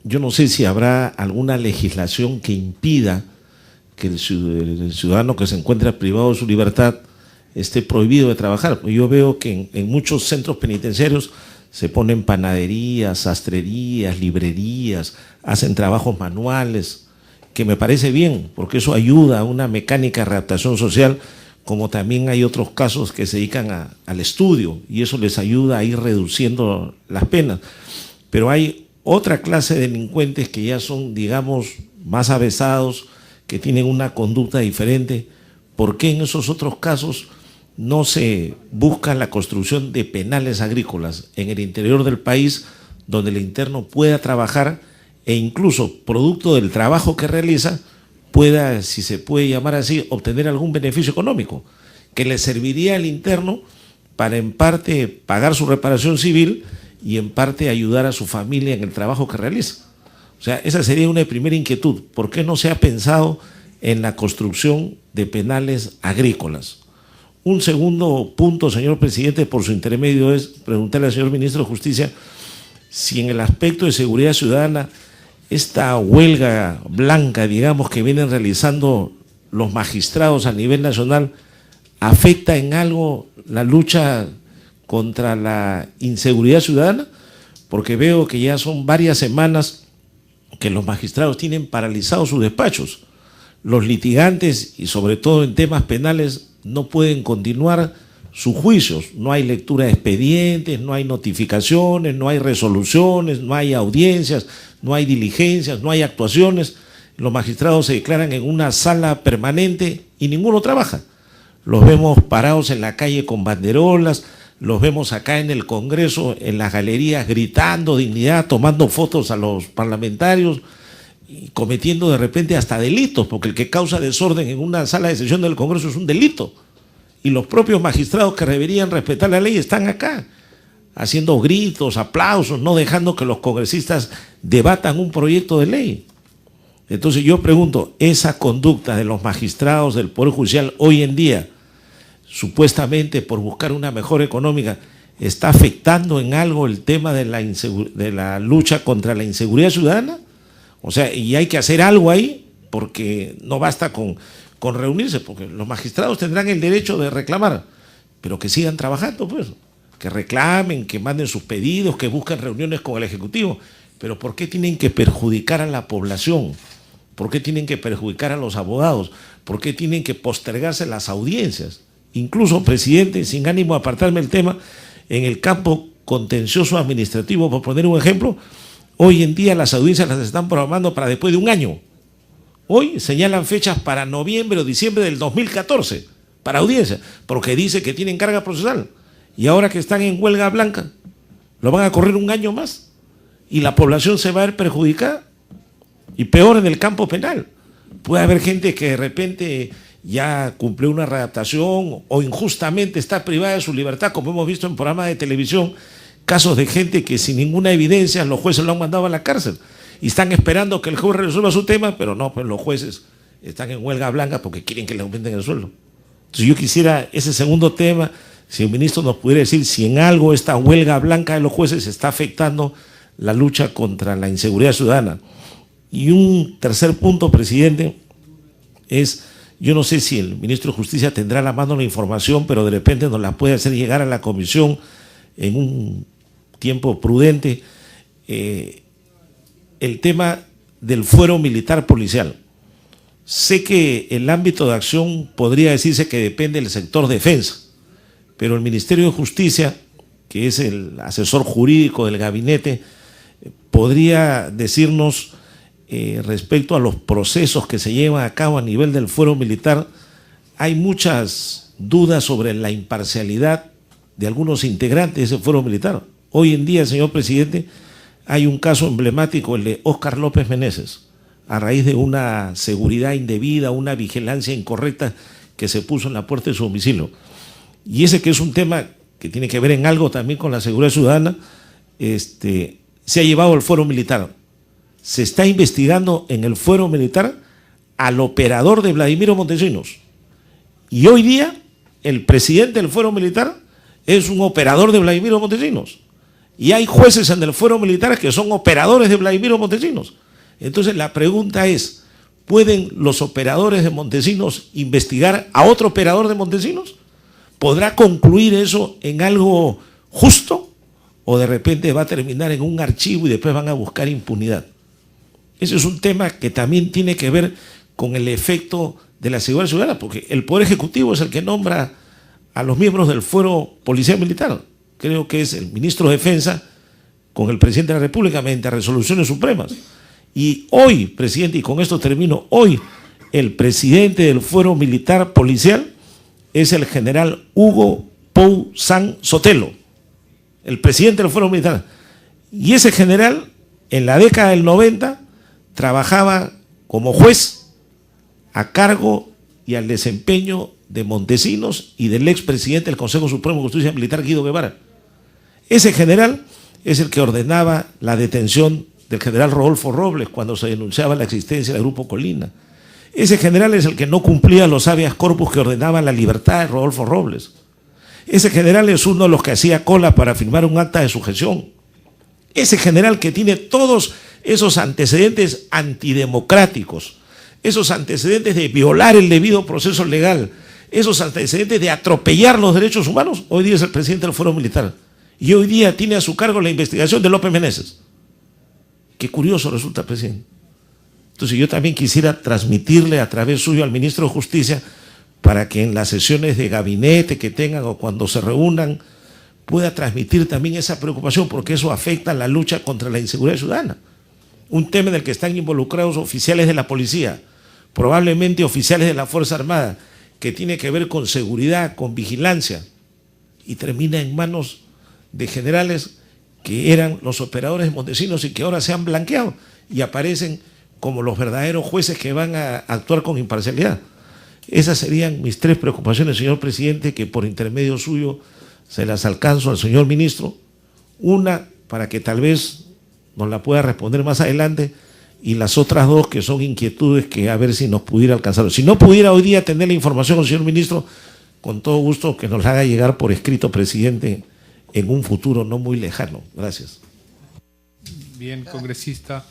yo no sé si habrá alguna legislación que impida que el ciudadano que se encuentra privado de su libertad esté prohibido de trabajar. Yo veo que en muchos centros penitenciarios se ponen panaderías, sastrerías, librerías, hacen trabajos manuales, que me parece bien, porque eso ayuda a una mecánica de readaptación social, como también hay otros casos que se dedican al estudio, y eso les ayuda a ir reduciendo las penas. Pero hay otra clase de delincuentes que ya son, digamos, más avesados, que tienen una conducta diferente. ¿Por qué en esos otros casos no se busca la construcción de penales agrícolas en el interior del país, donde el interno pueda trabajar e incluso, producto del trabajo que realiza, pueda, si se puede llamar así, obtener algún beneficio económico, que le serviría al interno para en parte pagar su reparación civil y en parte ayudar a su familia en el trabajo que realiza? O sea, esa sería una primera inquietud. ¿Por qué no se ha pensado en la construcción de penales agrícolas? Un segundo punto, señor presidente, por su intermedio, es preguntarle al señor ministro de Justicia si en el aspecto de seguridad ciudadana esta huelga blanca, digamos, que vienen realizando los magistrados a nivel nacional, afecta en algo la lucha contra la inseguridad ciudadana, porque veo que ya son varias semanas que los magistrados tienen paralizados sus despachos. Los litigantes, y sobre todo en temas penales, no pueden continuar sus juicios. No hay lectura de expedientes, no hay notificaciones, no hay resoluciones, no hay audiencias, no hay diligencias, no hay actuaciones. Los magistrados se declaran en una sala permanente y ninguno trabaja. Los vemos parados en la calle con banderolas, los vemos acá en el Congreso, en las galerías, gritando dignidad, tomando fotos a los parlamentarios y cometiendo de repente hasta delitos, porque el que causa desorden en una sala de sesión del Congreso es un delito. Y los propios magistrados que deberían respetar la ley están acá, haciendo gritos, aplausos, no dejando que los congresistas debatan un proyecto de ley. Entonces yo pregunto, ¿esa conducta de los magistrados del Poder Judicial hoy en día, supuestamente por buscar una mejora económica, está afectando en algo el tema de la lucha contra la inseguridad ciudadana? O sea, y hay que hacer algo ahí, porque no basta con reunirse, porque los magistrados tendrán el derecho de reclamar, pero que sigan trabajando, pues, que reclamen, que manden sus pedidos, que busquen reuniones con el Ejecutivo. Pero ¿por qué tienen que perjudicar a la población? ¿Por qué tienen que perjudicar a los abogados? ¿Por qué tienen que postergarse las audiencias? Incluso, presidente, sin ánimo de apartarme el tema, en el campo contencioso administrativo, por poner un ejemplo, hoy en día las audiencias las están programando para después de un año. Hoy señalan fechas para noviembre o diciembre del 2014, para audiencias, porque dice que tienen carga procesal. Y ahora que están en huelga blanca, lo van a correr un año más y la población se va a ver perjudicada. Y peor en el campo penal. Puede haber gente que de repente ya cumplió una readaptación o injustamente está privada de su libertad, como hemos visto en programas de televisión, casos de gente que sin ninguna evidencia los jueces lo han mandado a la cárcel y están esperando que el juez resuelva su tema, pero no, pues los jueces están en huelga blanca porque quieren que le aumenten el sueldo. Entonces yo quisiera ese segundo tema, si el ministro nos pudiera decir si en algo esta huelga blanca de los jueces está afectando la lucha contra la inseguridad ciudadana. Y un tercer punto, presidente, es, yo no sé si el ministro de Justicia tendrá a la mano la información, pero de repente nos la puede hacer llegar a la comisión en un tiempo prudente, el tema del fuero militar policial. Sé que el ámbito de acción podría decirse que depende del sector defensa, pero el Ministerio de Justicia, que es el asesor jurídico del gabinete, podría decirnos respecto a los procesos que se llevan a cabo a nivel del fuero militar. Hay muchas dudas sobre la imparcialidad de algunos integrantes de ese fuero militar. Hoy en día, señor presidente, hay un caso emblemático, el de Óscar López Meneses, a raíz de una seguridad indebida, una vigilancia incorrecta que se puso en la puerta de su domicilio. Y ese, que es un tema que tiene que ver en algo también con la seguridad ciudadana, se ha llevado al fuero militar. se está investigando en el fuero militar al operador de Vladimiro Montesinos. Y hoy día el presidente del fuero militar es un operador de Vladimiro Montesinos. Y hay jueces en el fuero militar que son operadores de Vladimiro Montesinos. Entonces la pregunta es, ¿pueden los operadores de Montesinos investigar a otro operador de Montesinos? ¿Podrá concluir eso en algo justo? ¿O de repente va a terminar en un archivo y después van a buscar impunidad? Ese es un tema que también tiene que ver con el efecto de la seguridad ciudadana, porque el Poder Ejecutivo es el que nombra a los miembros del fuero policial militar. Creo que es el ministro de Defensa con el presidente de la República mediante resoluciones supremas. Y hoy, presidente, y con esto termino, hoy el presidente del fuero militar policial es el general Hugo Poussin Sotelo, el presidente del fuero militar. Y ese general, en la década del 90, trabajaba como juez a cargo y al desempeño de Montesinos y del expresidente del Consejo Supremo de Justicia Militar, Guido Guevara. Ese general es el que ordenaba la detención del general Rodolfo Robles cuando se denunciaba la existencia del Grupo Colina. Ese general es el que no cumplía los habeas corpus que ordenaban la libertad de Rodolfo Robles. Ese general es uno de los que hacía cola para firmar un acta de sujeción. Ese general que tiene todos esos antecedentes antidemocráticos, esos antecedentes de violar el debido proceso legal, esos antecedentes de atropellar los derechos humanos, hoy día es el presidente del fuero militar. Y hoy día tiene a su cargo la investigación de López Meneses. Qué curioso resulta, presidente. Entonces yo también quisiera transmitirle a través suyo al ministro de Justicia para que en las sesiones de gabinete que tengan o cuando se reúnan pueda transmitir también esa preocupación, porque eso afecta la lucha contra la inseguridad ciudadana. Un tema en el que están involucrados oficiales de la policía, probablemente oficiales de la Fuerza Armada, que tiene que ver con seguridad, con vigilancia, y termina en manos de generales que eran los operadores de Montesinos y que ahora se han blanqueado y aparecen como los verdaderos jueces que van a actuar con imparcialidad. Esas serían mis tres preocupaciones, señor presidente, que por intermedio suyo se las alcanzo al señor ministro. Una, para que tal vez nos la pueda responder más adelante, y las otras dos que son inquietudes que a ver si nos pudiera alcanzar. Si no pudiera hoy día tener la información, señor ministro, con todo gusto que nos la haga llegar por escrito, presidente, en un futuro no muy lejano. Gracias. Bien, congresista.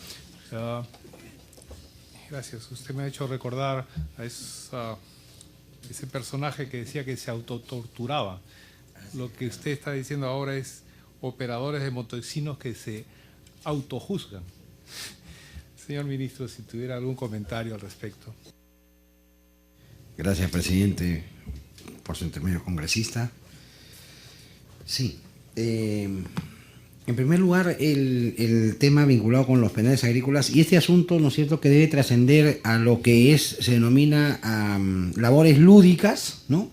Gracias. Usted me ha hecho recordar a ese personaje que decía que se autotorturaba. Lo que usted está diciendo ahora es operadores de Montesinos que se autojuzgan. Señor ministro, si tuviera algún comentario al respecto. Gracias, presidente, por su intermedio, congresista. Sí. En primer lugar, el tema vinculado con los penales agrícolas y este asunto, ¿no es cierto?, que debe trascender a lo que se denomina labores lúdicas, ¿no?,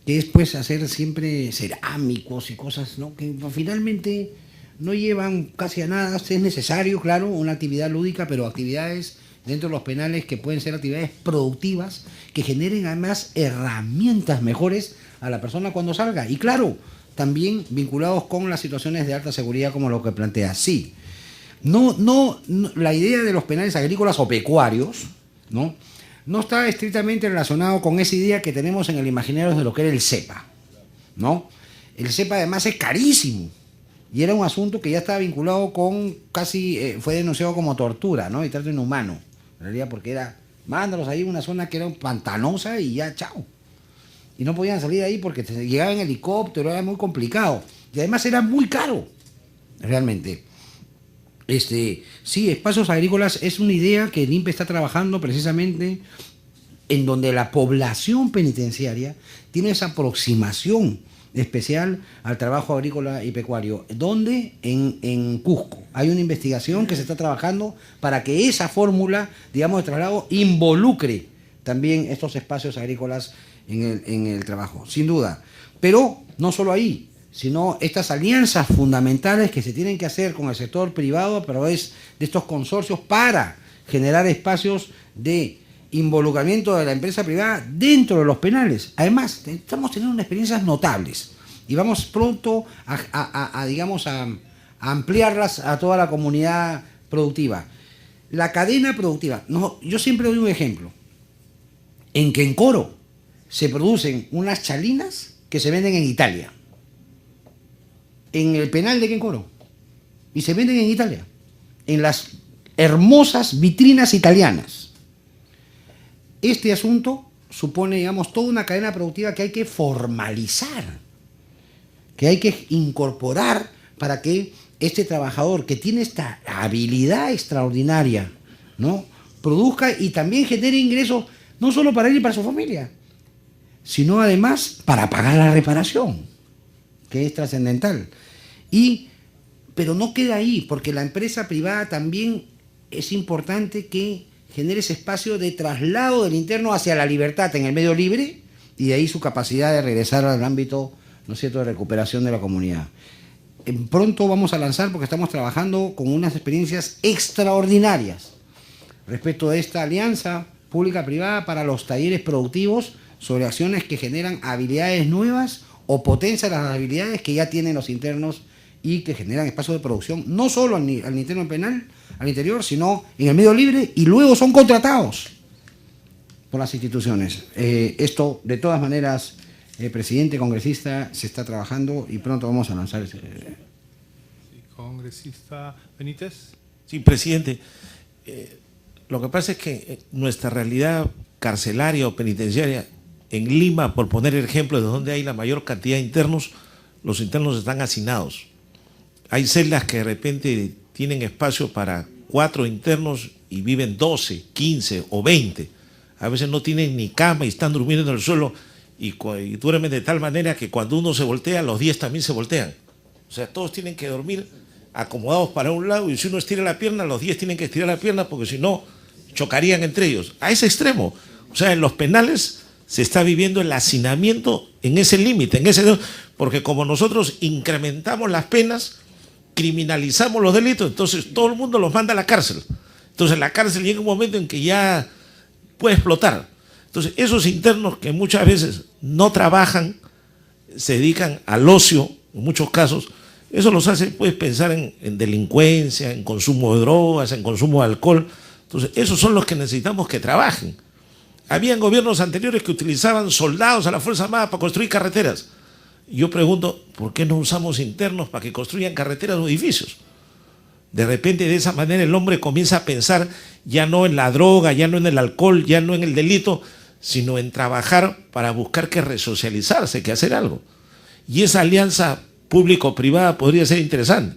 que es pues hacer siempre cerámicos y cosas, ¿no?, que finalmente no llevan casi a nada. Es necesario, claro, una actividad lúdica, pero actividades dentro de los penales que pueden ser actividades productivas, que generen además herramientas mejores a la persona cuando salga. Y claro, también vinculados con las situaciones de alta seguridad como lo que plantea. Sí, no, la idea de los penales agrícolas o pecuarios, no está estrictamente relacionado con esa idea que tenemos en el imaginario de lo que era el CEPA, ¿no? El CEPA además es carísimo y era un asunto que ya estaba vinculado con fue denunciado como tortura, ¿no?, y trato inhumano, en realidad, porque era, mándalos ahí en una zona que era pantanosa y ya, chao. Y no podían salir ahí porque llegaban en helicóptero, era muy complicado. Y además era muy caro, realmente. Sí, espacios agrícolas es una idea que el INPE está trabajando precisamente en donde la población penitenciaria tiene esa aproximación especial al trabajo agrícola y pecuario. ¿Dónde? En Cusco. Hay una investigación que se está trabajando para que esa fórmula, digamos, de traslado involucre también estos espacios agrícolas en el trabajo, sin duda. Pero no solo ahí, sino estas alianzas fundamentales que se tienen que hacer con el sector privado a través de estos consorcios para generar espacios de involucramiento de la empresa privada dentro de los penales. Además, estamos teniendo unas experiencias notables y vamos pronto a ampliarlas a toda la comunidad productiva. la cadena productiva. No, yo siempre doy un ejemplo. En Quencoro se producen unas chalinas que se venden en Italia. En el penal de Quencoro. Y se venden en Italia. En las hermosas vitrinas italianas. Este asunto supone, digamos, toda una cadena productiva que hay que formalizar, que hay que incorporar para que este trabajador que tiene esta habilidad extraordinaria, ¿no?, produzca y también genere ingresos no solo para él y para su familia, sino además para pagar la reparación, que es trascendental. Pero no queda ahí, porque la empresa privada también es importante que genere ese espacio de traslado del interno hacia la libertad en el medio libre y de ahí su capacidad de regresar al ámbito, ¿no es cierto?, de recuperación de la comunidad. Pronto vamos a lanzar, porque estamos trabajando con unas experiencias extraordinarias respecto de esta alianza pública-privada para los talleres productivos sobre acciones que generan habilidades nuevas o potencian las habilidades que ya tienen los internos y que generan espacios de producción, no solo al interno penal, al interior, sino en el medio libre, y luego son contratados por las instituciones. Esto, de todas maneras, presidente, congresista, se está trabajando y pronto vamos a lanzar ese. Sí, congresista Benítez. Sí, presidente. Lo que pasa es que nuestra realidad carcelaria o penitenciaria en Lima, por poner el ejemplo de donde hay la mayor cantidad de internos, los internos están hacinados. Hay celdas que de repente tienen espacio para 4 internos y viven 12, 15 o 20. A veces no tienen ni cama y están durmiendo en el suelo y duermen de tal manera que cuando uno se voltea, los 10 también se voltean. O sea, todos tienen que dormir acomodados para un lado, y si uno estira la pierna, los 10 tienen que estirar la pierna porque si no, chocarían entre ellos. A ese extremo. O sea, en los penales se está viviendo el hacinamiento en ese límite, porque como nosotros incrementamos las penas, criminalizamos los delitos, entonces todo el mundo los manda a la cárcel. Entonces la cárcel llega un momento en que ya puede explotar. Entonces esos internos que muchas veces no trabajan, se dedican al ocio, en muchos casos, eso los hace pues pensar en delincuencia, en consumo de drogas, en consumo de alcohol. Entonces esos son los que necesitamos que trabajen. Habían gobiernos anteriores que utilizaban soldados a la Fuerza Armada para construir carreteras. Yo pregunto, ¿por qué no usamos internos para que construyan carreteras o edificios? De repente, de esa manera, el hombre comienza a pensar ya no en la droga, ya no en el alcohol, ya no en el delito, sino en trabajar para buscar que resocializarse, que hacer algo. Y esa alianza público-privada podría ser interesante,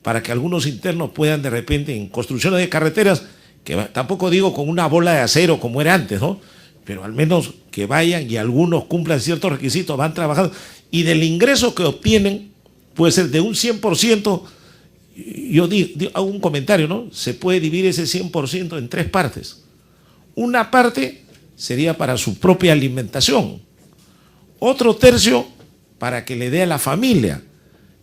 para que algunos internos puedan de repente, en construcciones de carreteras, que tampoco digo con una bola de acero como era antes, ¿no?, pero al menos que vayan y algunos cumplan ciertos requisitos, van trabajando, y del ingreso que obtienen, puede ser de un 100%, yo hago un comentario, ¿no? Se puede dividir ese 100% en 3 partes. Una parte sería para su propia alimentación, otro tercio para que le dé a la familia,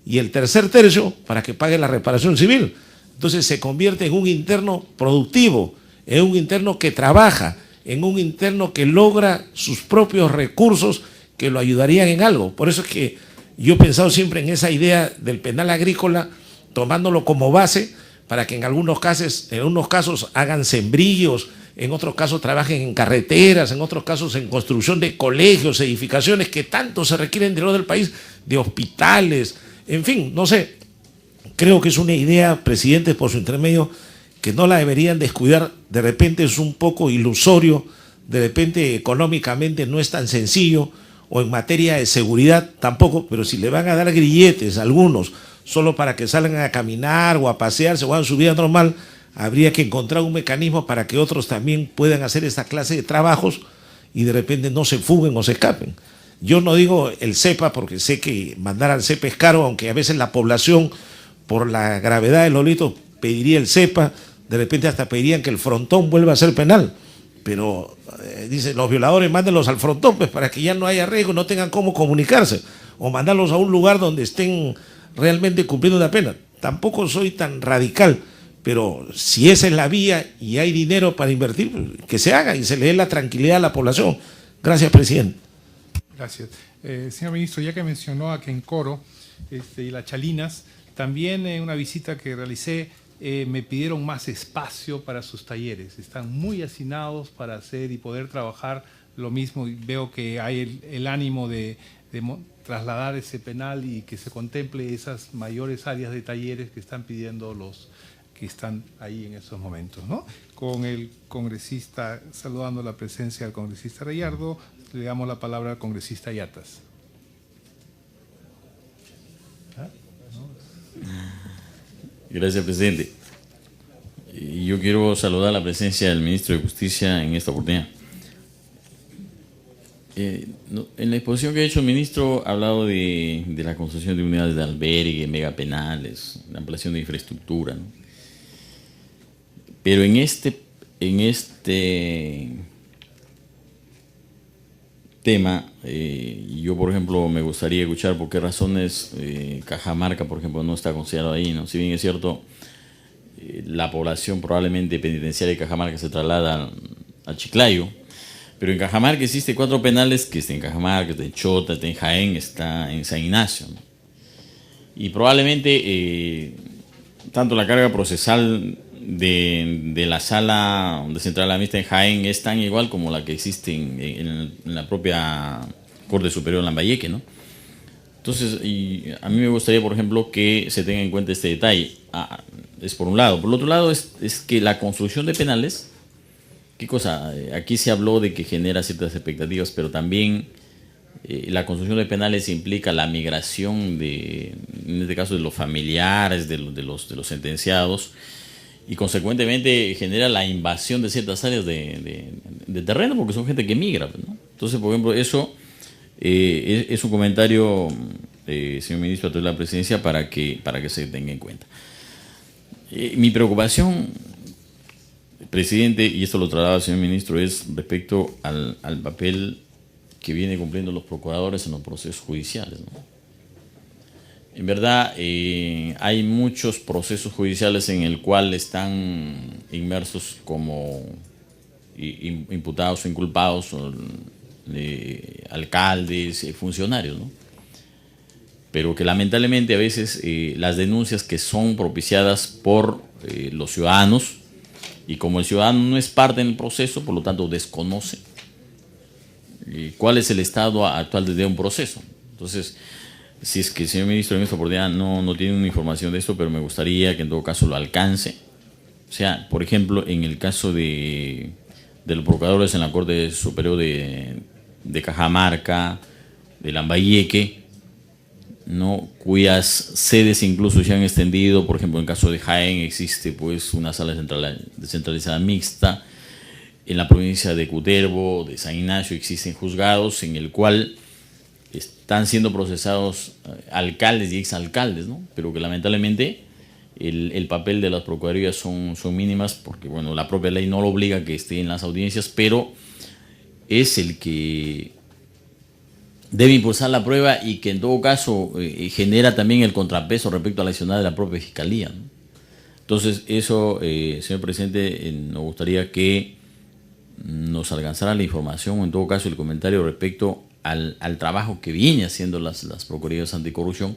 y el tercer tercio para que pague la reparación civil. Entonces se convierte en un interno productivo, en un interno que trabaja, en un interno que logra sus propios recursos que lo ayudarían en algo. Por eso es que yo he pensado siempre en esa idea del penal agrícola, tomándolo como base para que en algunos casos hagan sembrillos, en otros casos trabajen en carreteras, en otros casos en construcción de colegios, edificaciones que tanto se requieren de lo del país, de hospitales, en fin, no sé. Creo que es una idea, presidente, por su intermedio, que no la deberían descuidar. De repente es un poco ilusorio, de repente económicamente no es tan sencillo, o en materia de seguridad tampoco, pero si le van a dar grilletes a algunos solo para que salgan a caminar o a pasearse o hagan su vida normal, habría que encontrar un mecanismo para que otros también puedan hacer esta clase de trabajos y de repente no se fuguen o se escapen. Yo no digo el CEPA porque sé que mandar al CEPA es caro, aunque a veces la población, por la gravedad del delito, pediría el CEPA, de repente hasta pedirían que el frontón vuelva a ser penal, pero dicen los violadores mándenlos al frontón pues, para que ya no haya riesgo, no tengan cómo comunicarse, o mandarlos a un lugar donde estén realmente cumpliendo una pena. Tampoco soy tan radical, pero si esa es la vía y hay dinero para invertir, que se haga y se le dé la tranquilidad a la población. Gracias, presidente. Gracias. Señor ministro, ya que mencionó a Quencoro y las Chalinas, también en una visita que realicé me pidieron más espacio para sus talleres. Están muy hacinados para hacer y poder trabajar lo mismo. Y veo que hay el ánimo de trasladar ese penal y que se contemple esas mayores áreas de talleres que están pidiendo los que están ahí en estos momentos, ¿no? Con el congresista, saludando la presencia del congresista Rayardo, le damos la palabra al congresista Yatas. Gracias, presidente. Yo quiero saludar la presencia del ministro de Justicia en esta oportunidad. En la exposición que ha hecho el ministro ha hablado de la construcción de unidades de albergue, megapenales, la ampliación de infraestructura, ¿no? Pero en este tema, yo por ejemplo me gustaría escuchar por qué razones Cajamarca, por ejemplo, no está considerado ahí, ¿no? Si bien es cierto, la población probablemente penitenciaria de Cajamarca se traslada a Chiclayo, pero en Cajamarca existe 4 penales, que está en Cajamarca, está en Chota, está en Jaén, está en San Ignacio, ¿no? Y probablemente tanto la carga procesal de la sala de central la vista en Jaén es tan igual como la que existe en la propia Corte Superior de Lambayeque, ¿no? Entonces, a mí me gustaría, por ejemplo, que se tenga en cuenta este detalle. Es por un lado. Por el otro lado, es que la construcción de penales, ¿qué cosa? Aquí se habló de que genera ciertas expectativas, pero también la construcción de penales implica la migración en este caso, de los familiares, de los sentenciados, y consecuentemente genera la invasión de ciertas áreas de terreno, porque son gente que migra, ¿no? Entonces, por ejemplo, eso es un comentario, señor ministro, a través de la presidencia, para que se tenga en cuenta. Mi preocupación, presidente, y esto lo trataba el señor ministro, es respecto al papel que vienen cumpliendo los procuradores en los procesos judiciales, ¿no? En verdad, hay muchos procesos judiciales en el cual están inmersos como imputados o inculpados alcaldes, funcionarios, ¿no? Pero que lamentablemente a veces las denuncias que son propiciadas por los ciudadanos, y como el ciudadano no es parte del proceso, por lo tanto desconoce cuál es el estado actual de un proceso. Entonces, si es que el señor ministro en esta oportunidad no tiene una información de esto, pero me gustaría que en todo caso lo alcance. O sea, por ejemplo, en el caso de los procuradores en la Corte Superior de Cajamarca, de Lambayeque, ¿no? Cuyas sedes incluso se han extendido. Por ejemplo, en el caso de Jaén existe pues una sala descentralizada mixta. En la provincia de Cutervo, de San Ignacio, existen juzgados en el cual están siendo procesados alcaldes y exalcaldes, ¿no? Pero que lamentablemente el papel de las procuradurías son mínimas, porque bueno, la propia ley no lo obliga a que esté en las audiencias, pero es el que debe impulsar la prueba y que en todo caso genera también el contrapeso respecto a la accionar de la propia fiscalía, ¿no? Entonces eso, señor presidente, nos gustaría que nos alcanzara la información, o en todo caso el comentario respecto al trabajo que viene haciendo las Procuradurías Anticorrupción,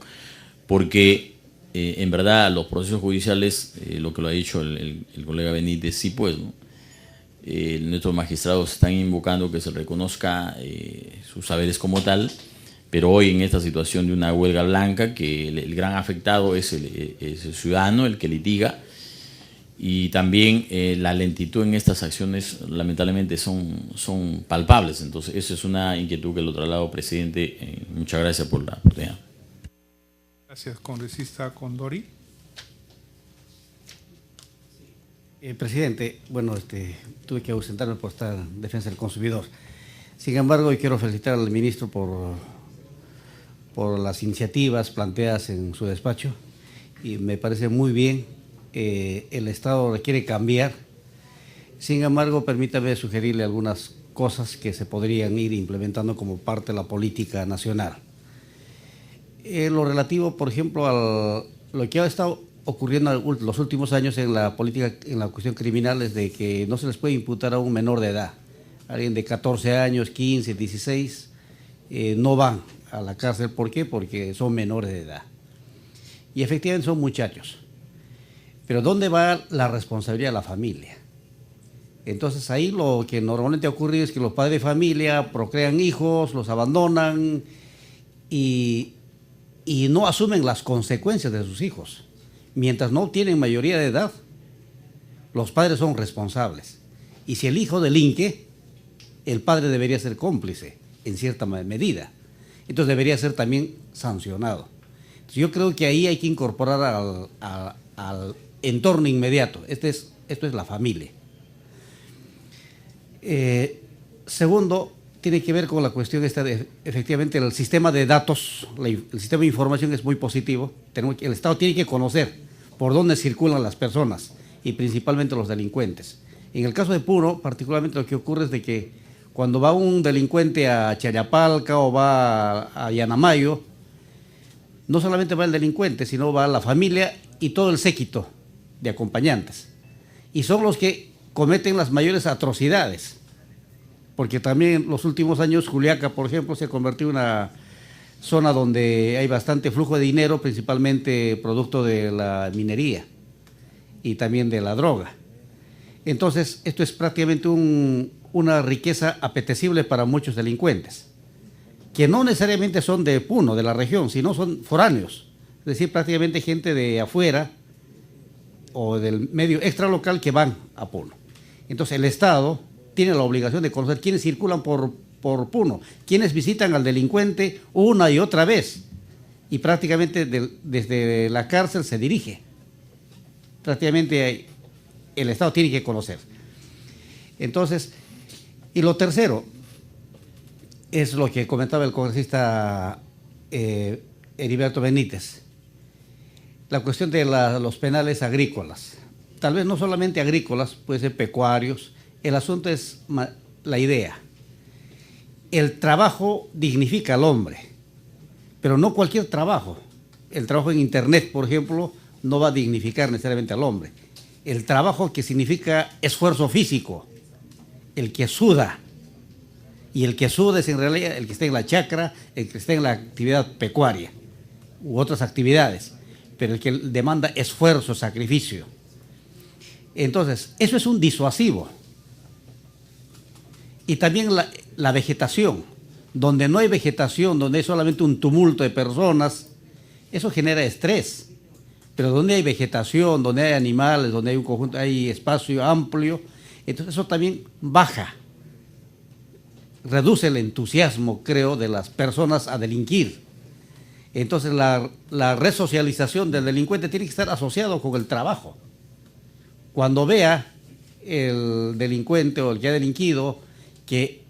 porque en verdad los procesos judiciales, lo que lo ha dicho el colega Benítez, sí pues, ¿no? Nuestros magistrados están invocando que se reconozca sus saberes como tal, pero hoy en esta situación de una huelga blanca, que el gran afectado es el ciudadano, el que litiga, y también la lentitud en estas acciones lamentablemente son palpables. Entonces esa es una inquietud que lo traslado, presidente. Muchas gracias por la oportunidad. Gracias, congresista Condori. Presidente, bueno, tuve que ausentarme por estar en defensa del consumidor. Sin embargo, hoy quiero felicitar al ministro por las iniciativas planteadas en su despacho, y me parece muy bien. El Estado requiere cambiar. Sin embargo, permítame sugerirle algunas cosas que se podrían ir implementando como parte de la política nacional. Lo relativo, por ejemplo, a lo que ha estado ocurriendo en los últimos años en la política, en la cuestión criminal, es de que no se les puede imputar a un menor de edad. Alguien de 14 años, 15, 16, no van a la cárcel. ¿Por qué? Porque son menores de edad. Y efectivamente son muchachos. Pero ¿dónde va la responsabilidad de la familia? Entonces ahí lo que normalmente ocurre es que los padres de familia procrean hijos, los abandonan y no asumen las consecuencias de sus hijos. Mientras no tienen mayoría de edad, los padres son responsables. Y si el hijo delinque, el padre debería ser cómplice en cierta medida. Entonces debería ser también sancionado. Entonces, yo creo que ahí hay que incorporar al entorno inmediato. Esto es la familia. Segundo, tiene que ver con la cuestión esta de, efectivamente, el sistema de datos, el sistema de información es muy positivo. El Estado tiene que conocer por dónde circulan las personas y principalmente los delincuentes. En el caso de Puno, particularmente lo que ocurre es de que cuando va un delincuente a Chayapalca o va a Yanamayo, no solamente va el delincuente, sino va la familia y todo el séquito de acompañantes. Y son los que cometen las mayores atrocidades. Porque también en los últimos años Juliaca, por ejemplo, se convirtió en una zona donde hay bastante flujo de dinero, principalmente producto de la minería y también de la droga. Entonces, esto es prácticamente una riqueza apetecible para muchos delincuentes, que no necesariamente son de Puno, de la región, sino son foráneos, es decir, prácticamente gente de afuera o del medio extralocal que van a Puno. Entonces, el Estado tiene la obligación de conocer quiénes circulan por Puno, quiénes visitan al delincuente una y otra vez, y prácticamente desde la cárcel se dirige. Prácticamente el Estado tiene que conocer. Entonces, y lo tercero, es lo que comentaba el congresista Heriberto Benítez, la cuestión de los penales agrícolas. Tal vez no solamente agrícolas, puede ser pecuarios. El asunto es la idea. El trabajo dignifica al hombre, pero no cualquier trabajo. El trabajo en Internet, por ejemplo, no va a dignificar necesariamente al hombre. El trabajo que significa esfuerzo físico, el que suda, y el que suda es en realidad el que está en la chacra, el que está en la actividad pecuaria u otras actividades, pero el que demanda esfuerzo, sacrificio. Entonces, eso es un disuasivo. Y también la vegetación, donde no hay vegetación, donde hay solamente un tumulto de personas, eso genera estrés. Pero donde hay vegetación, donde hay animales, donde hay un conjunto, hay espacio amplio, entonces eso también baja, reduce el entusiasmo, creo, de las personas a delinquir. Entonces la resocialización del delincuente tiene que estar asociado con el trabajo. Cuando vea el delincuente o el que ha delinquido que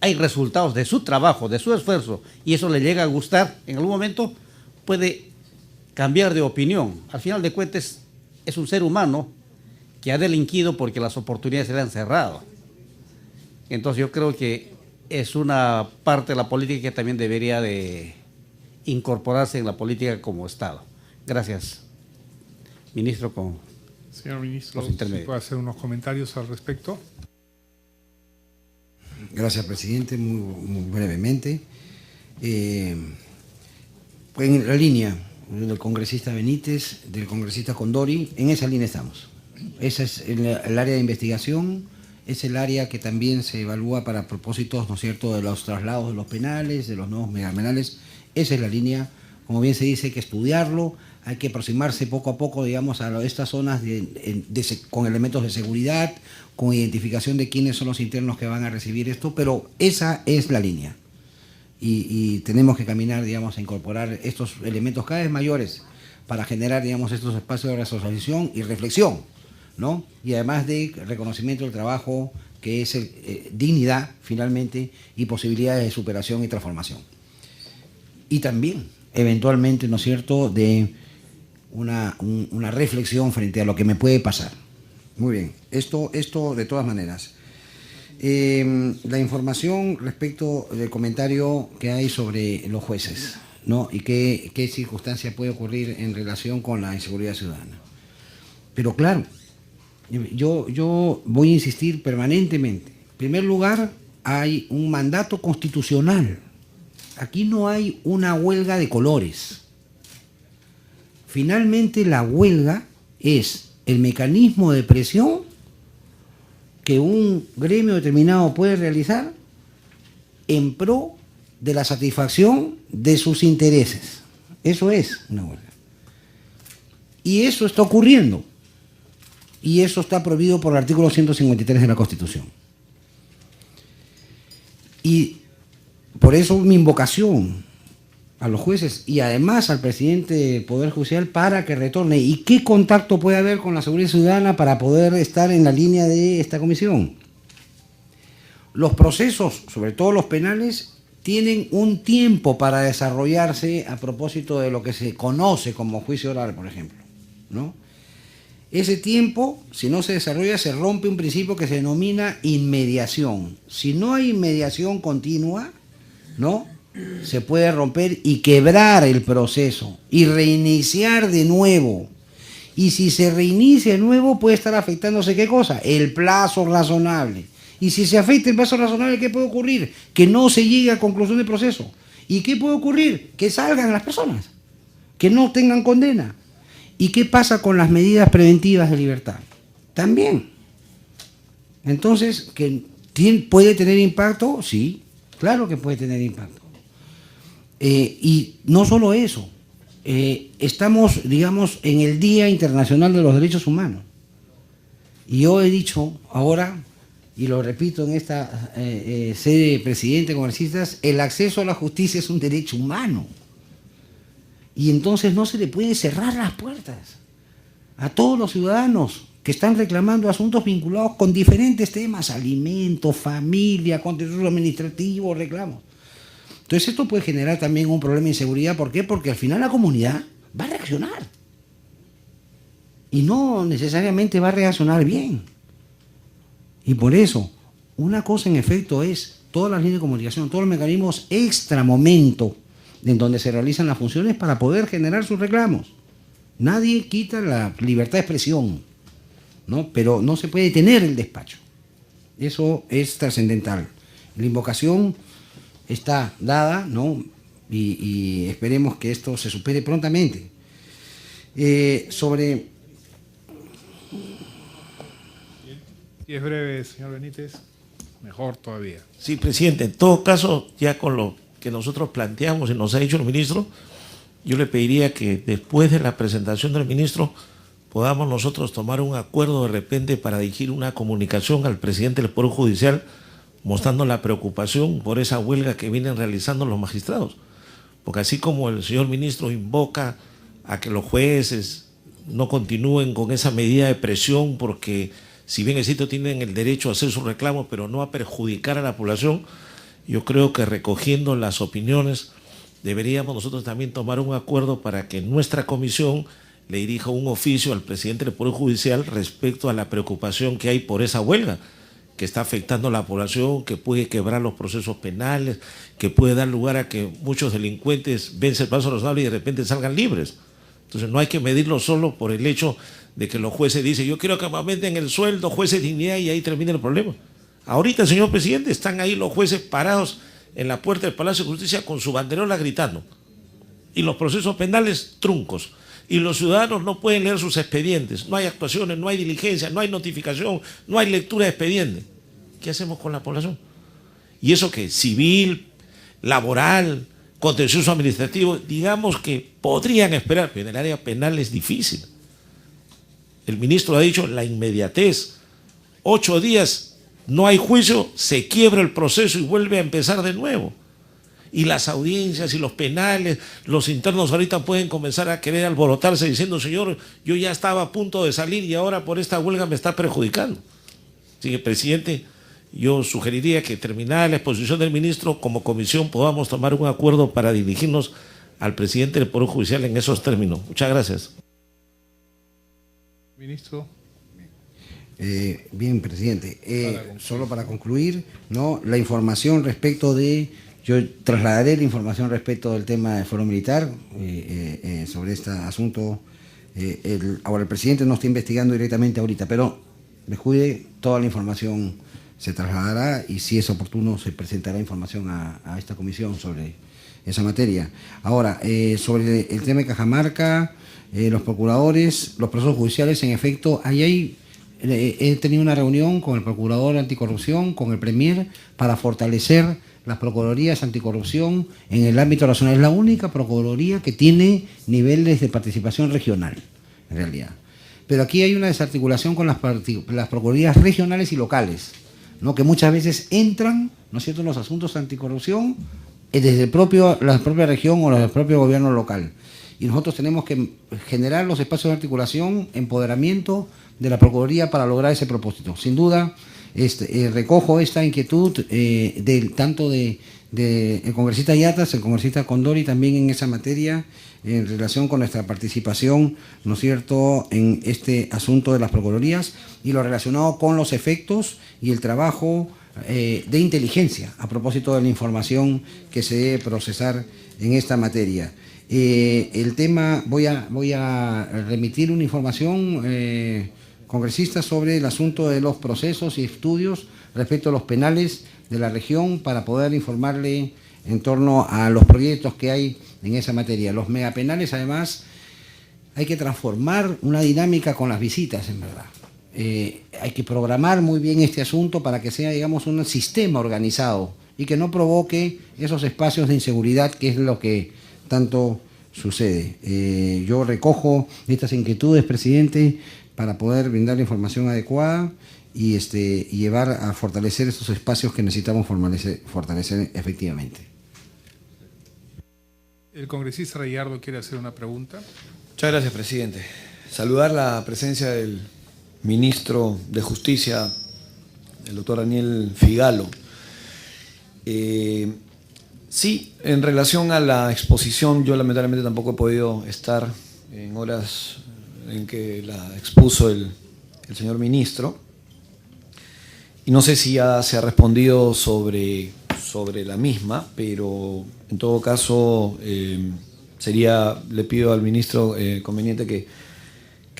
hay resultados de su trabajo, de su esfuerzo, y eso le llega a gustar, en algún momento puede cambiar de opinión. Al final de cuentas es un ser humano que ha delinquido porque las oportunidades se le han cerrado. Entonces yo creo que es una parte de la política que también debería de incorporarse en la política como Estado. Gracias, ministro. Señor ministro, los intermedios. ¿puede hacer unos comentarios al respecto? Gracias, presidente. Muy brevemente. Pues en la línea del congresista Benítez, del congresista Condori, en esa línea estamos. Esa es el área de investigación, es el área que también se evalúa para propósitos, ¿no es cierto?, de los traslados de los penales, de los nuevos megapenales. Esa es la línea, como bien se dice, hay que estudiarlo, hay que aproximarse poco a poco, digamos, a estas zonas con elementos de seguridad, con identificación de quiénes son los internos que van a recibir esto, pero esa es la línea. Y tenemos que caminar, digamos, a incorporar estos elementos cada vez mayores para generar, digamos, estos espacios de resocialización y reflexión, ¿no? Y además de reconocimiento del trabajo, que es dignidad, finalmente, y posibilidades de superación y transformación. Y también, eventualmente, ¿no es cierto?, de una reflexión frente a lo que me puede pasar. Muy bien, esto de todas maneras. La información respecto del comentario que hay sobre los jueces, ¿no?, y qué circunstancia puede ocurrir en relación con la inseguridad ciudadana. Pero claro, yo voy a insistir permanentemente. En primer lugar, hay un mandato constitucional. Aquí no hay una huelga de colores. finalmente la huelga es el mecanismo de presión que un gremio determinado puede realizar en pro de la satisfacción de sus intereses. Eso es una huelga. Y eso está ocurriendo. Y eso está prohibido por el artículo 153 de la Constitución. Y por eso mi invocación a los jueces y además al presidente del Poder Judicial para que retorne. ¿Y qué contacto puede haber con la seguridad ciudadana para poder estar en la línea de esta comisión? Los procesos, sobre todo los penales, tienen un tiempo para desarrollarse a propósito de lo que se conoce como juicio oral, por ejemplo, ¿no? Ese tiempo, si no se desarrolla, se rompe un principio que se denomina inmediación. Si no hay inmediación continua, ¿no?, se puede romper y quebrar el proceso y reiniciar de nuevo. Y si se reinicia de nuevo, puede estar afectándose, ¿qué cosa? El plazo razonable. Y si se afecta el plazo razonable, ¿qué puede ocurrir? Que no se llegue a conclusión del proceso. ¿Y qué puede ocurrir? Que salgan las personas, que no tengan condena. ¿Y qué pasa con las medidas preventivas de libertad? También. Entonces, ¿que puede tener impacto? Sí, claro que puede tener impacto. Y no solo eso, estamos, digamos, en el Día Internacional de los Derechos Humanos. Y yo he dicho ahora, y lo repito en esta sede de presidente de congresistas, el acceso a la justicia es un derecho humano. Y entonces no se le puede cerrar las puertas a todos los ciudadanos que están reclamando asuntos vinculados con diferentes temas, alimentos, familia, contencioso administrativo, reclamos. Entonces esto puede generar también un problema de inseguridad. ¿Por qué? Porque al final la comunidad va a reaccionar. Y no necesariamente va a reaccionar bien. Y por eso, una cosa en efecto es todas las líneas de comunicación, todos los mecanismos extra momento en donde se realizan las funciones para poder generar sus reclamos. Nadie quita la libertad de expresión, ¿no? Pero no se puede detener el despacho. Eso es trascendental. La invocación está dada, ¿no? Y esperemos que esto se supere prontamente. Si es breve, señor Benítez, mejor todavía. Sí, presidente, en todo caso, ya con lo que nosotros planteamos y nos ha dicho el ministro, yo le pediría que después de la presentación del ministro podamos nosotros tomar un acuerdo de repente para dirigir una comunicación al presidente del Poder Judicial mostrando la preocupación por esa huelga que vienen realizando los magistrados. Porque así como el señor ministro invoca a que los jueces no continúen con esa medida de presión porque si bien es cierto tienen el derecho a hacer sus reclamos pero no a perjudicar a la población, yo creo que recogiendo las opiniones deberíamos nosotros también tomar un acuerdo para que nuestra comisión le dirija un oficio al presidente del Poder Judicial respecto a la preocupación que hay por esa huelga que está afectando a la población, que puede quebrar los procesos penales, que puede dar lugar a que muchos delincuentes vencen el plazo razonable y de repente salgan libres. Entonces no hay que medirlo solo por el hecho de que los jueces dicen yo quiero que me aumenten el sueldo, jueces de dignidad, y ahí termina el problema. Ahorita, señor presidente, están ahí los jueces parados en la puerta del Palacio de Justicia con su banderola gritando. Y los procesos penales truncos. Y los ciudadanos no pueden leer sus expedientes. No hay actuaciones, no hay diligencia, no hay notificación, no hay lectura de expediente. ¿Qué hacemos con la población? Y eso que civil, laboral, contencioso administrativo, digamos que podrían esperar, pero en el área penal es difícil. El ministro ha dicho la inmediatez. 8 días, no hay juicio, se quiebra el proceso y vuelve a empezar de nuevo. Y las audiencias y los penales, los internos ahorita pueden comenzar a querer alborotarse diciendo, señor, yo ya estaba a punto de salir y ahora por esta huelga me está perjudicando. Así que, presidente, yo sugeriría que terminada la exposición del ministro, como comisión podamos tomar un acuerdo para dirigirnos al presidente del Poder Judicial en esos términos. Muchas gracias. Ministro. Bien, presidente. Solo para concluir, ¿no? La información respecto de... Yo trasladaré la información respecto del tema del foro militar sobre este asunto. Ahora, el presidente no está investigando directamente ahorita, pero descuide, toda la información se trasladará y si es oportuno se presentará información a esta comisión sobre esa materia. Ahora, sobre el tema de Cajamarca, los procuradores, los procesos judiciales, en efecto, he tenido una reunión con el procurador anticorrupción, con el premier, para fortalecer las procuradurías anticorrupción en el ámbito nacional. Es la única procuraduría que tiene niveles de participación regional, en realidad. Pero aquí hay una desarticulación con las procuradurías regionales y locales, ¿no? Que muchas veces entran, ¿no es cierto?, en los asuntos anticorrupción desde la propia región o el propio gobierno local. Y nosotros tenemos que generar los espacios de articulación, empoderamiento de la Procuraduría para lograr ese propósito. Sin duda, recojo esta inquietud tanto del congresista Yatas, el congresista Condori, también en esa materia, en relación con nuestra participación, ¿no es cierto?, en este asunto de las Procuradurías y lo relacionado con los efectos y el trabajo de inteligencia a propósito de la información que se debe procesar en esta materia. El tema, voy a remitir una información congresista sobre el asunto de los procesos y estudios respecto a los penales de la región para poder informarle en torno a los proyectos que hay en esa materia. Los megapenales, además, hay que transformar una dinámica con las visitas, en verdad. Hay que programar muy bien este asunto para que sea, digamos, un sistema organizado y que no provoque esos espacios de inseguridad, que es lo que tanto sucede. Yo recojo estas inquietudes, presidente, para poder brindar la información adecuada y llevar a fortalecer estos espacios que necesitamos fortalecer efectivamente. El congresista Rayardo quiere hacer una pregunta. Muchas gracias, presidente. Saludar la presencia del ministro de Justicia, el doctor Daniel Figalo. Sí, en relación a la exposición, yo lamentablemente tampoco he podido estar en horas en que la expuso el señor ministro. Y no sé si ya se ha respondido sobre la misma, pero en todo caso le pido al ministro conveniente que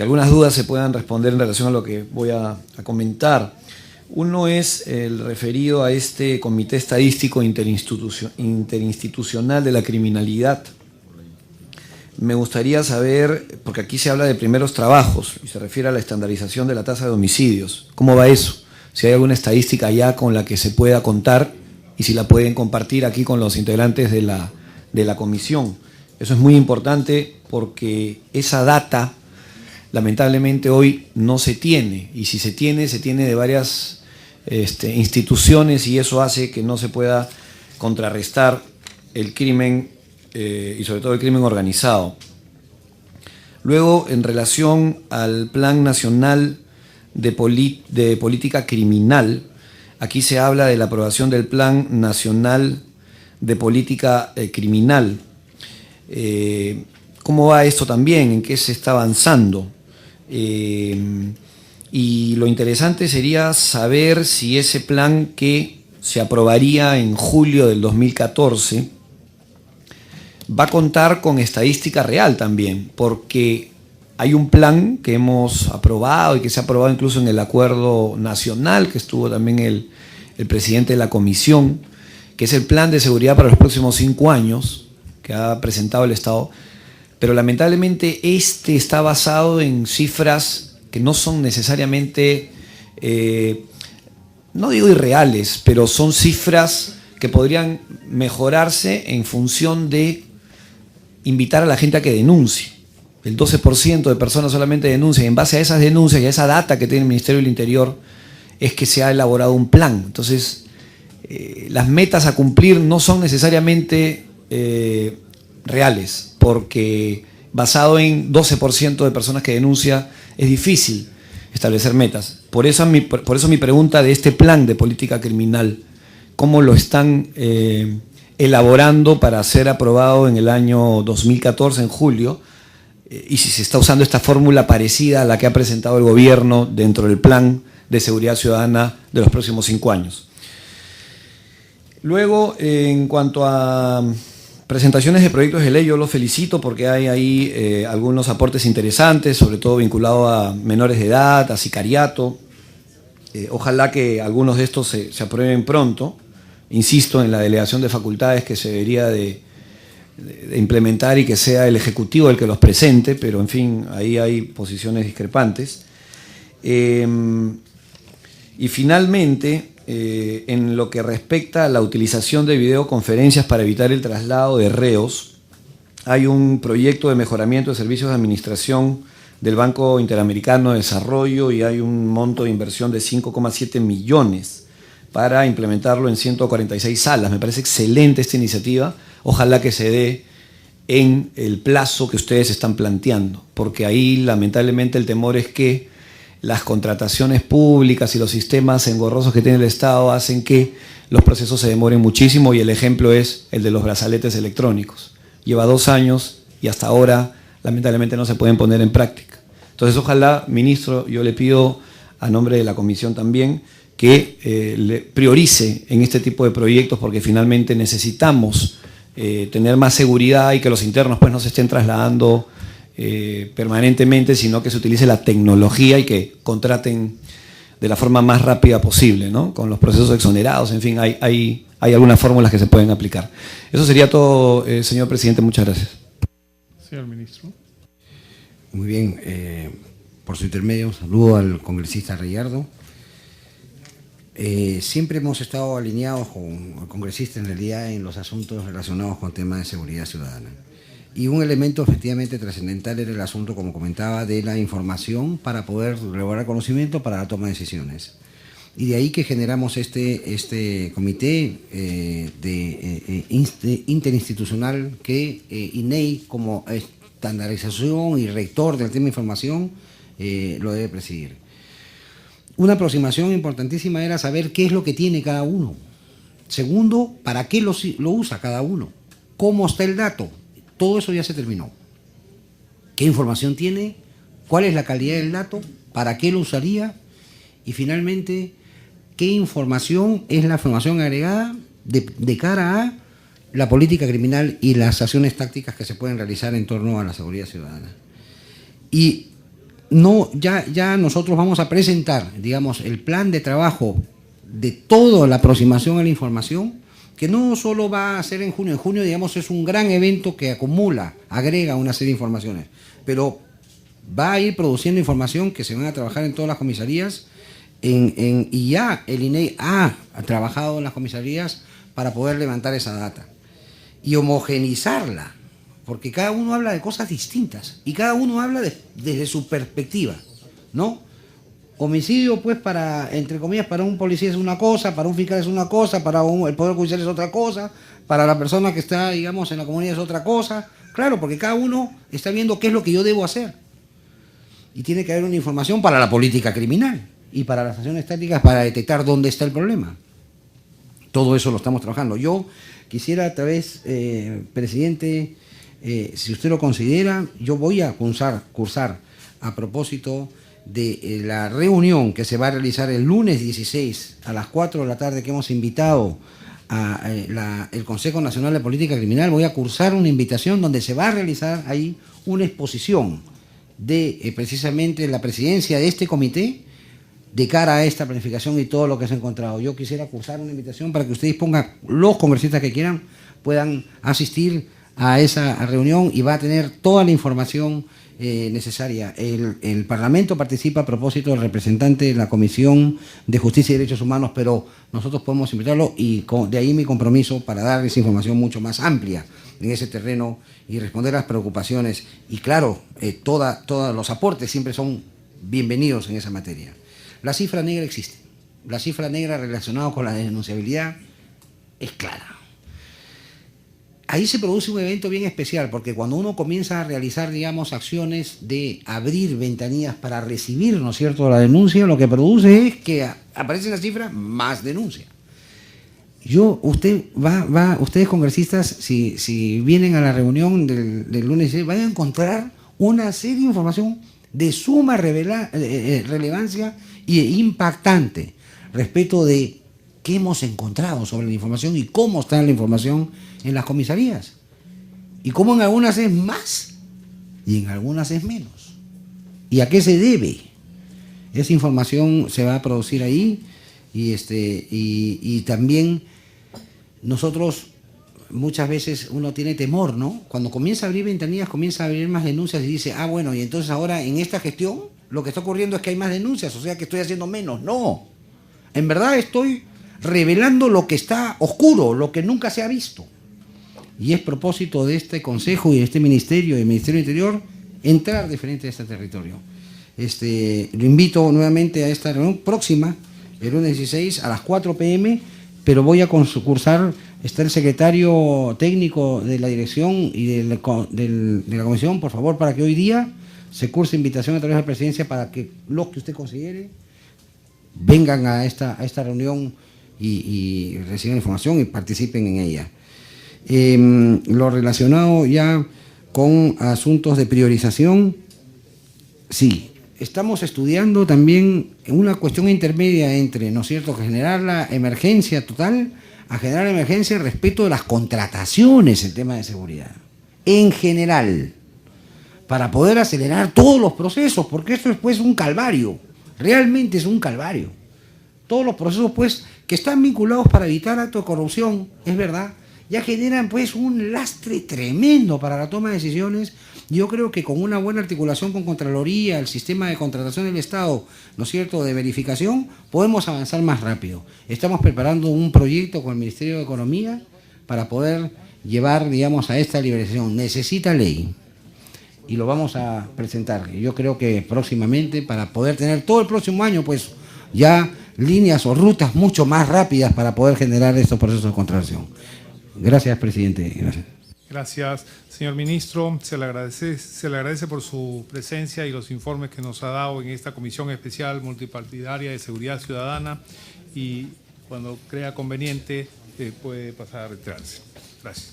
algunas dudas se puedan responder en relación a lo que voy a comentar. Uno es el referido a este Comité Estadístico Interinstitucional de la Criminalidad. Me gustaría saber, porque aquí se habla de primeros trabajos y se refiere a la estandarización de la tasa de homicidios. ¿Cómo va eso? Si hay alguna estadística ya con la que se pueda contar y si la pueden compartir aquí con los integrantes de la comisión. Eso es muy importante porque esa data lamentablemente hoy no se tiene, y si se tiene de varias instituciones, y eso hace que no se pueda contrarrestar el crimen y sobre todo el crimen organizado. Luego, en relación al Plan Nacional de Política Criminal, aquí se habla de la aprobación del Plan Nacional de Política Criminal. ¿Cómo va esto también? ¿En qué se está avanzando? Y lo interesante sería saber si ese plan que se aprobaría en julio del 2014 va a contar con estadística real también, porque hay un plan que hemos aprobado y que se ha aprobado incluso en el acuerdo nacional, que estuvo también el presidente de la comisión, que es el plan de seguridad para los próximos 5 años, que ha presentado el Estado, pero lamentablemente está basado en cifras que no son necesariamente, no digo irreales, pero son cifras que podrían mejorarse en función de invitar a la gente a que denuncie. El 12% de personas solamente denuncian, y en base a esas denuncias y a esa data que tiene el Ministerio del Interior es que se ha elaborado un plan. Entonces, las metas a cumplir no son necesariamente reales, porque basado en 12% de personas que denuncia es difícil establecer metas. Por eso mi pregunta de este plan de política criminal, ¿cómo lo están elaborando para ser aprobado en el año 2014, en julio? Y si se está usando esta fórmula parecida a la que ha presentado el gobierno dentro del plan de seguridad ciudadana de los próximos 5 años. Luego, en cuanto a presentaciones de proyectos de ley, yo los felicito porque hay ahí algunos aportes interesantes, sobre todo vinculados a menores de edad, a sicariato. Ojalá que algunos de estos se aprueben pronto. Insisto en la delegación de facultades que se debería de de implementar y que sea el Ejecutivo el que los presente, pero en fin, ahí hay posiciones discrepantes. Y finalmente, en lo que respecta a la utilización de videoconferencias para evitar el traslado de reos, hay un proyecto de mejoramiento de servicios de administración del Banco Interamericano de Desarrollo y hay un monto de inversión de 5,7 millones para implementarlo en 146 salas. Me parece excelente esta iniciativa. Ojalá que se dé en el plazo que ustedes están planteando, porque ahí lamentablemente el temor es que las contrataciones públicas y los sistemas engorrosos que tiene el Estado hacen que los procesos se demoren muchísimo y el ejemplo es el de los brazaletes electrónicos. Lleva 2 años y hasta ahora lamentablemente no se pueden poner en práctica. Entonces ojalá, ministro, yo le pido a nombre de la comisión también que le priorice en este tipo de proyectos porque finalmente necesitamos tener más seguridad y que los internos pues no se estén trasladando permanentemente, sino que se utilice la tecnología y que contraten de la forma más rápida posible, ¿no? Con los procesos exonerados, en fin, hay algunas fórmulas que se pueden aplicar. Eso sería todo, señor presidente, muchas gracias. Señor ministro. Muy bien, por su intermedio, un saludo al congresista Reyardo. Siempre hemos estado alineados con el congresista en realidad en los asuntos relacionados con temas de seguridad ciudadana. Y un elemento efectivamente trascendental era el asunto, como comentaba, de la información para poder lograr conocimiento para la toma de decisiones. Y de ahí que generamos este comité interinstitucional que INEI, como estandarización y rector del tema de información, lo debe presidir. Una aproximación importantísima era saber qué es lo que tiene cada uno. Segundo, para qué lo usa cada uno. ¿Cómo está el dato? Todo eso ya se terminó. ¿Qué información tiene? ¿Cuál es la calidad del dato? ¿Para qué lo usaría? Y finalmente, ¿qué información es la información agregada de cara a la política criminal y las acciones tácticas que se pueden realizar en torno a la seguridad ciudadana? Y no, ya nosotros vamos a presentar, digamos, el plan de trabajo de toda la aproximación a la información, que no solo va a ser en junio. En junio, digamos, es un gran evento que acumula, agrega una serie de informaciones, pero va a ir produciendo información que se van a trabajar en todas las comisarías y ya el INEI ha trabajado en las comisarías para poder levantar esa data y homogenizarla, porque cada uno habla de cosas distintas y cada uno habla desde su perspectiva, ¿no? Homicidio, pues, para, entre comillas, para un policía es una cosa, para un fiscal es una cosa, para el Poder Judicial es otra cosa, para la persona que está, digamos, en la comunidad es otra cosa. Claro, porque cada uno está viendo qué es lo que yo debo hacer. Y tiene que haber una información para la política criminal y para las acciones tácticas para detectar dónde está el problema. Todo eso lo estamos trabajando. Yo quisiera, a través, presidente, si usted lo considera, yo voy a cursar a propósito de la reunión que se va a realizar el lunes 16 a las 4 de la tarde, que hemos invitado el Consejo Nacional de Política Criminal. Voy a cursar una invitación donde se va a realizar ahí una exposición de precisamente la presidencia de este comité de cara a esta planificación y todo lo que se ha encontrado. Yo quisiera cursar una invitación para que ustedes pongan, los congresistas que quieran, puedan asistir a esa reunión y va a tener toda la información necesaria. El Parlamento participa a propósito del representante de la Comisión de Justicia y Derechos Humanos, pero nosotros podemos invitarlo y de ahí mi compromiso para darles información mucho más amplia en ese terreno y responder a las preocupaciones. Y claro, todos los aportes siempre son bienvenidos en esa materia. La cifra negra existe. La cifra negra relacionada con la denunciabilidad es clara. Ahí se produce un evento bien especial, porque cuando uno comienza a realizar, digamos, acciones de abrir ventanillas para recibir, ¿no es cierto?, la denuncia, lo que produce es que aparece la cifra más denuncia. Ustedes congresistas, si vienen a la reunión del lunes, van a encontrar una serie de información de suma relevancia e impactante respecto de qué hemos encontrado sobre la información y cómo está la información en las comisarías. Y cómo en algunas es más y en algunas es menos. ¿Y a qué se debe? Esa información se va a producir ahí y también nosotros muchas veces uno tiene temor, ¿no? Cuando comienza a abrir ventanillas, comienza a abrir más denuncias y dice, ah, bueno, y entonces ahora en esta gestión lo que está ocurriendo es que hay más denuncias, o sea que estoy haciendo menos. No, en verdad estoy revelando lo que está oscuro, lo que nunca se ha visto. Y es propósito de este Consejo y de este Ministerio y del Ministerio del Interior entrar de frente a este territorio. Lo invito nuevamente a esta reunión próxima, el lunes 16 a las 4 p.m., pero voy a concursar, está el secretario técnico de la dirección y de la comisión, por favor, para que hoy día se curse invitación a través de la presidencia para que los que usted considere vengan a esta reunión y reciban información y participen en ella. Lo relacionado ya con asuntos de priorización, sí, estamos estudiando también una cuestión intermedia entre, ¿no es cierto?, generar la emergencia total a generar emergencia respecto de las contrataciones en tema de seguridad, en general, para poder acelerar todos los procesos, porque esto es pues un calvario, realmente es un calvario. Todos los procesos pues que están vinculados para evitar actos de corrupción, es verdad, ya generan pues un lastre tremendo para la toma de decisiones. Yo creo que con una buena articulación con Contraloría, el sistema de contratación del Estado, ¿no es cierto?, de verificación, podemos avanzar más rápido. Estamos preparando un proyecto con el Ministerio de Economía para poder llevar, digamos, a esta liberación. Necesita ley y lo vamos a presentar. Yo creo que próximamente, para poder tener todo el próximo año, pues ya líneas o rutas mucho más rápidas para poder generar estos procesos de contratación. Gracias, presidente. Gracias. Gracias, señor ministro. Se le agradece por su presencia y los informes que nos ha dado en esta Comisión Especial Multipartidaria de Seguridad Ciudadana, y cuando crea conveniente puede pasar a retirarse. Gracias.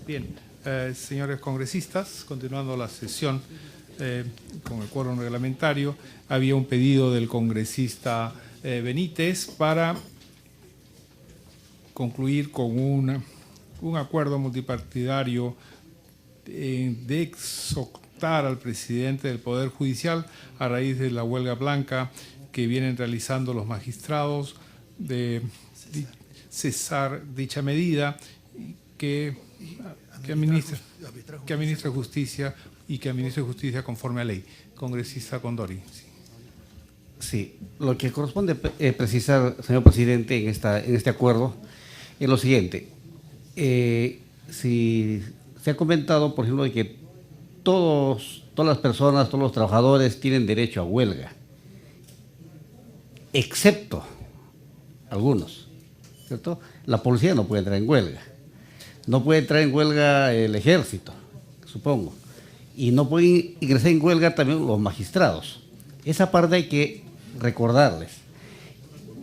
Bien, señores congresistas, continuando la sesión con el quórum reglamentario, había un pedido del congresista Benítez para concluir con un acuerdo multipartidario de exhortar al presidente del Poder Judicial a raíz de la huelga blanca que vienen realizando los magistrados, de cesar dicha medida que administre justicia y que administre justicia conforme a ley. Congresista Condori. Sí, lo que corresponde precisar, señor presidente, en este acuerdo es lo siguiente. Si se ha comentado, por ejemplo, de que todas las personas, todos los trabajadores tienen derecho a huelga, excepto algunos, ¿cierto? La policía no puede entrar en huelga, no puede entrar en huelga el ejército, supongo, y no pueden ingresar en huelga también los magistrados. Esa parte hay que recordarles.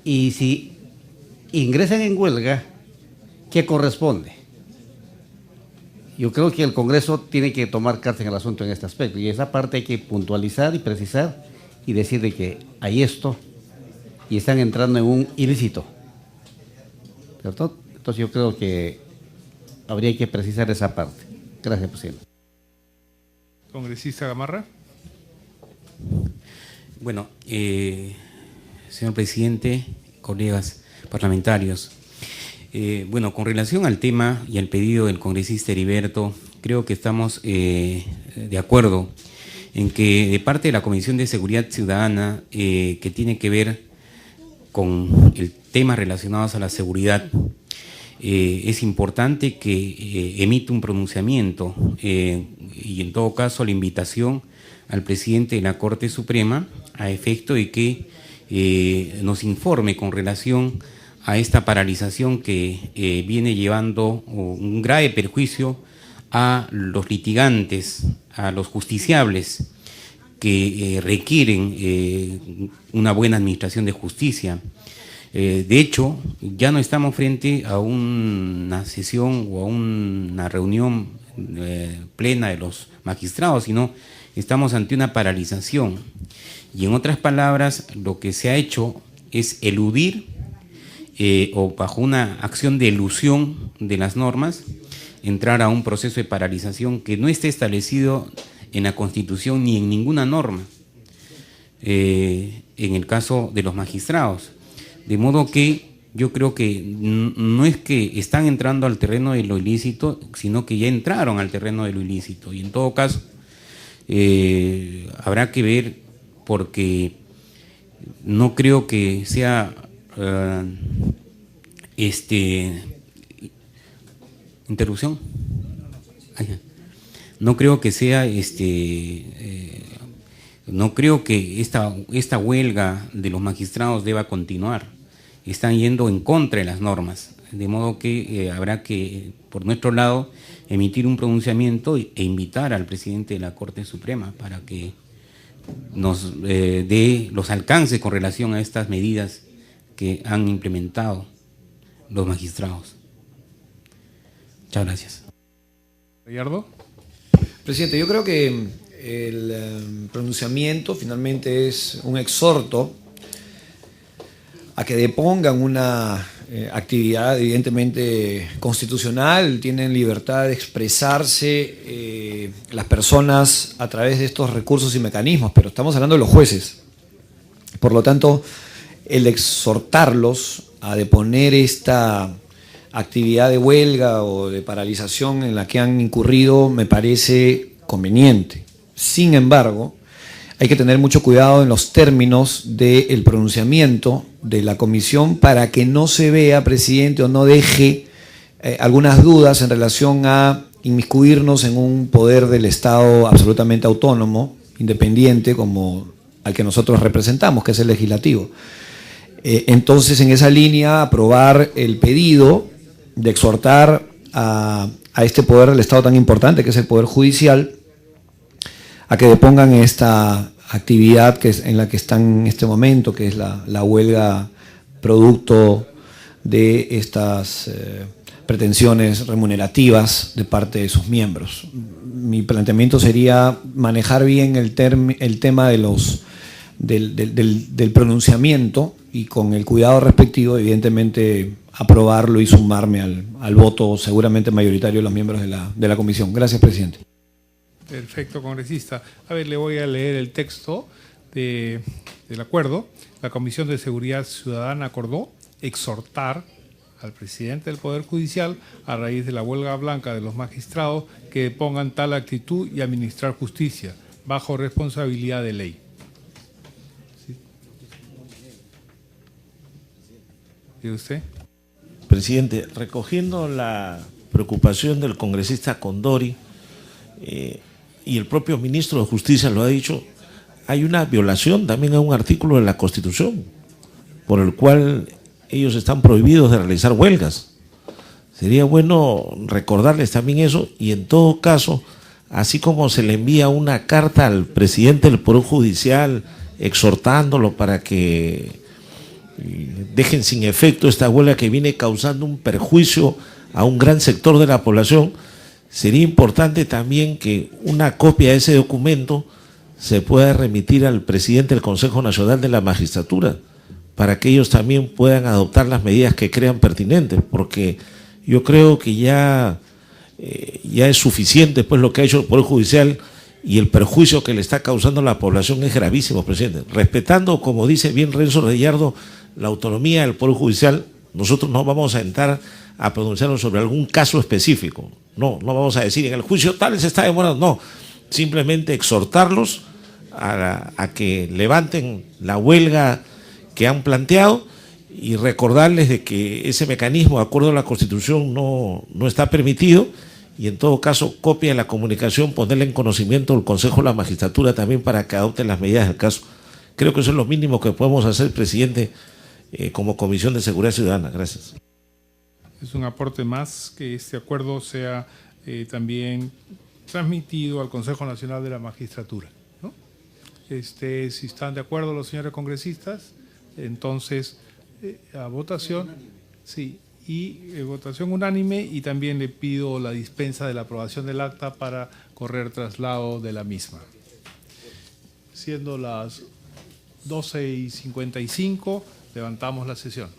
Y si ingresan en huelga, ¿qué corresponde? Yo creo que el Congreso tiene que tomar cartas en el asunto en este aspecto, y esa parte hay que puntualizar y precisar y decir de que hay esto y están entrando en un ilícito, ¿cierto? Entonces yo creo que habría que precisar esa parte. Gracias, presidente. Congresista Gamarra. Bueno, señor presidente, colegas parlamentarios, Bueno, con relación al tema y al pedido del congresista Heriberto, creo que estamos de acuerdo en que de parte de la Comisión de Seguridad Ciudadana, que tiene que ver con el tema relacionados a la seguridad, es importante que emita un pronunciamiento y en todo caso la invitación al presidente de la Corte Suprema a efecto de que nos informe con relación a esta paralización que viene llevando un grave perjuicio a los litigantes, a los justiciables que requieren una buena administración de justicia. De hecho, ya no estamos frente a una sesión o a una reunión plena de los magistrados, sino estamos ante una paralización. Y en otras palabras, lo que se ha hecho es eludir o bajo una acción de elusión de las normas, entrar a un proceso de paralización que no esté establecido en la Constitución ni en ninguna norma, en el caso de los magistrados. De modo que yo creo que no es que están entrando al terreno de lo ilícito, sino que ya entraron al terreno de lo ilícito. Y en todo caso, habrá que ver, porque no creo que sea interrupción. No creo que sea no creo que esta huelga de los magistrados deba continuar. Están yendo en contra de las normas, de modo que habrá que, por nuestro lado, emitir un pronunciamiento e invitar al presidente de la Corte Suprema para que nos dé los alcances con relación a estas medidas que han implementado los magistrados. Muchas gracias. Gallardo. Presidente, yo creo que el pronunciamiento finalmente es un exhorto a que depongan una actividad evidentemente constitucional, tienen libertad de expresarse las personas a través de estos recursos y mecanismos, pero estamos hablando de los jueces. Por lo tanto, el exhortarlos a deponer esta actividad de huelga o de paralización en la que han incurrido me parece conveniente. Sin embargo, hay que tener mucho cuidado en los términos del pronunciamiento de la comisión para que no se vea, presidente, o no deje algunas dudas en relación a inmiscuirnos en un poder del Estado absolutamente autónomo, independiente, como al que nosotros representamos, que es el legislativo. Entonces, en esa línea, aprobar el pedido de exhortar a este poder del Estado tan importante, que es el Poder Judicial, a que depongan esta actividad en la que están en este momento, que es la huelga producto de estas pretensiones remunerativas de parte de sus miembros. Mi planteamiento sería manejar bien el tema de del pronunciamiento y con el cuidado respectivo, evidentemente, aprobarlo y sumarme al voto seguramente mayoritario de los miembros de la comisión. Gracias, presidente. Perfecto, congresista. A ver, le voy a leer el texto del acuerdo. La Comisión de Seguridad Ciudadana acordó exhortar al presidente del Poder Judicial, a raíz de la huelga blanca de los magistrados, que pongan tal actitud y administrar justicia, bajo responsabilidad de ley. ¿Sí? ¿Y usted? Presidente, recogiendo la preocupación del congresista Condori, y el propio ministro de Justicia lo ha dicho, hay una violación también a un artículo de la Constitución, por el cual ellos están prohibidos de realizar huelgas. Sería bueno recordarles también eso, y en todo caso, así como se le envía una carta al presidente del Poder Judicial exhortándolo para que dejen sin efecto esta huelga que viene causando un perjuicio a un gran sector de la población, sería importante también que una copia de ese documento se pueda remitir al presidente del Consejo Nacional de la Magistratura, para que ellos también puedan adoptar las medidas que crean pertinentes, porque yo creo que ya es suficiente pues lo que ha hecho el Poder Judicial, y el perjuicio que le está causando a la población es gravísimo, presidente. Respetando, como dice bien Renzo Gallardo, la autonomía del Poder Judicial, Nosotros no vamos a entrar a pronunciarnos sobre algún caso específico. No vamos a decir en el juicio tal se está demorando. No, simplemente exhortarlos a que levanten la huelga que han planteado y recordarles de que ese mecanismo, de acuerdo a la Constitución, no está permitido, y en todo caso, copia de la comunicación, ponerle en conocimiento al Consejo de la Magistratura también para que adopten las medidas del caso. Creo que eso es lo mínimo que podemos hacer, presidente, como Comisión de Seguridad Ciudadana. Gracias. Es un aporte más que este acuerdo sea también transmitido al Consejo Nacional de la Magistratura, ¿no? Si están de acuerdo los señores congresistas, entonces a votación, sí, y votación unánime, y también le pido la dispensa de la aprobación del acta para correr traslado de la misma. Siendo las 12:55, levantamos la sesión.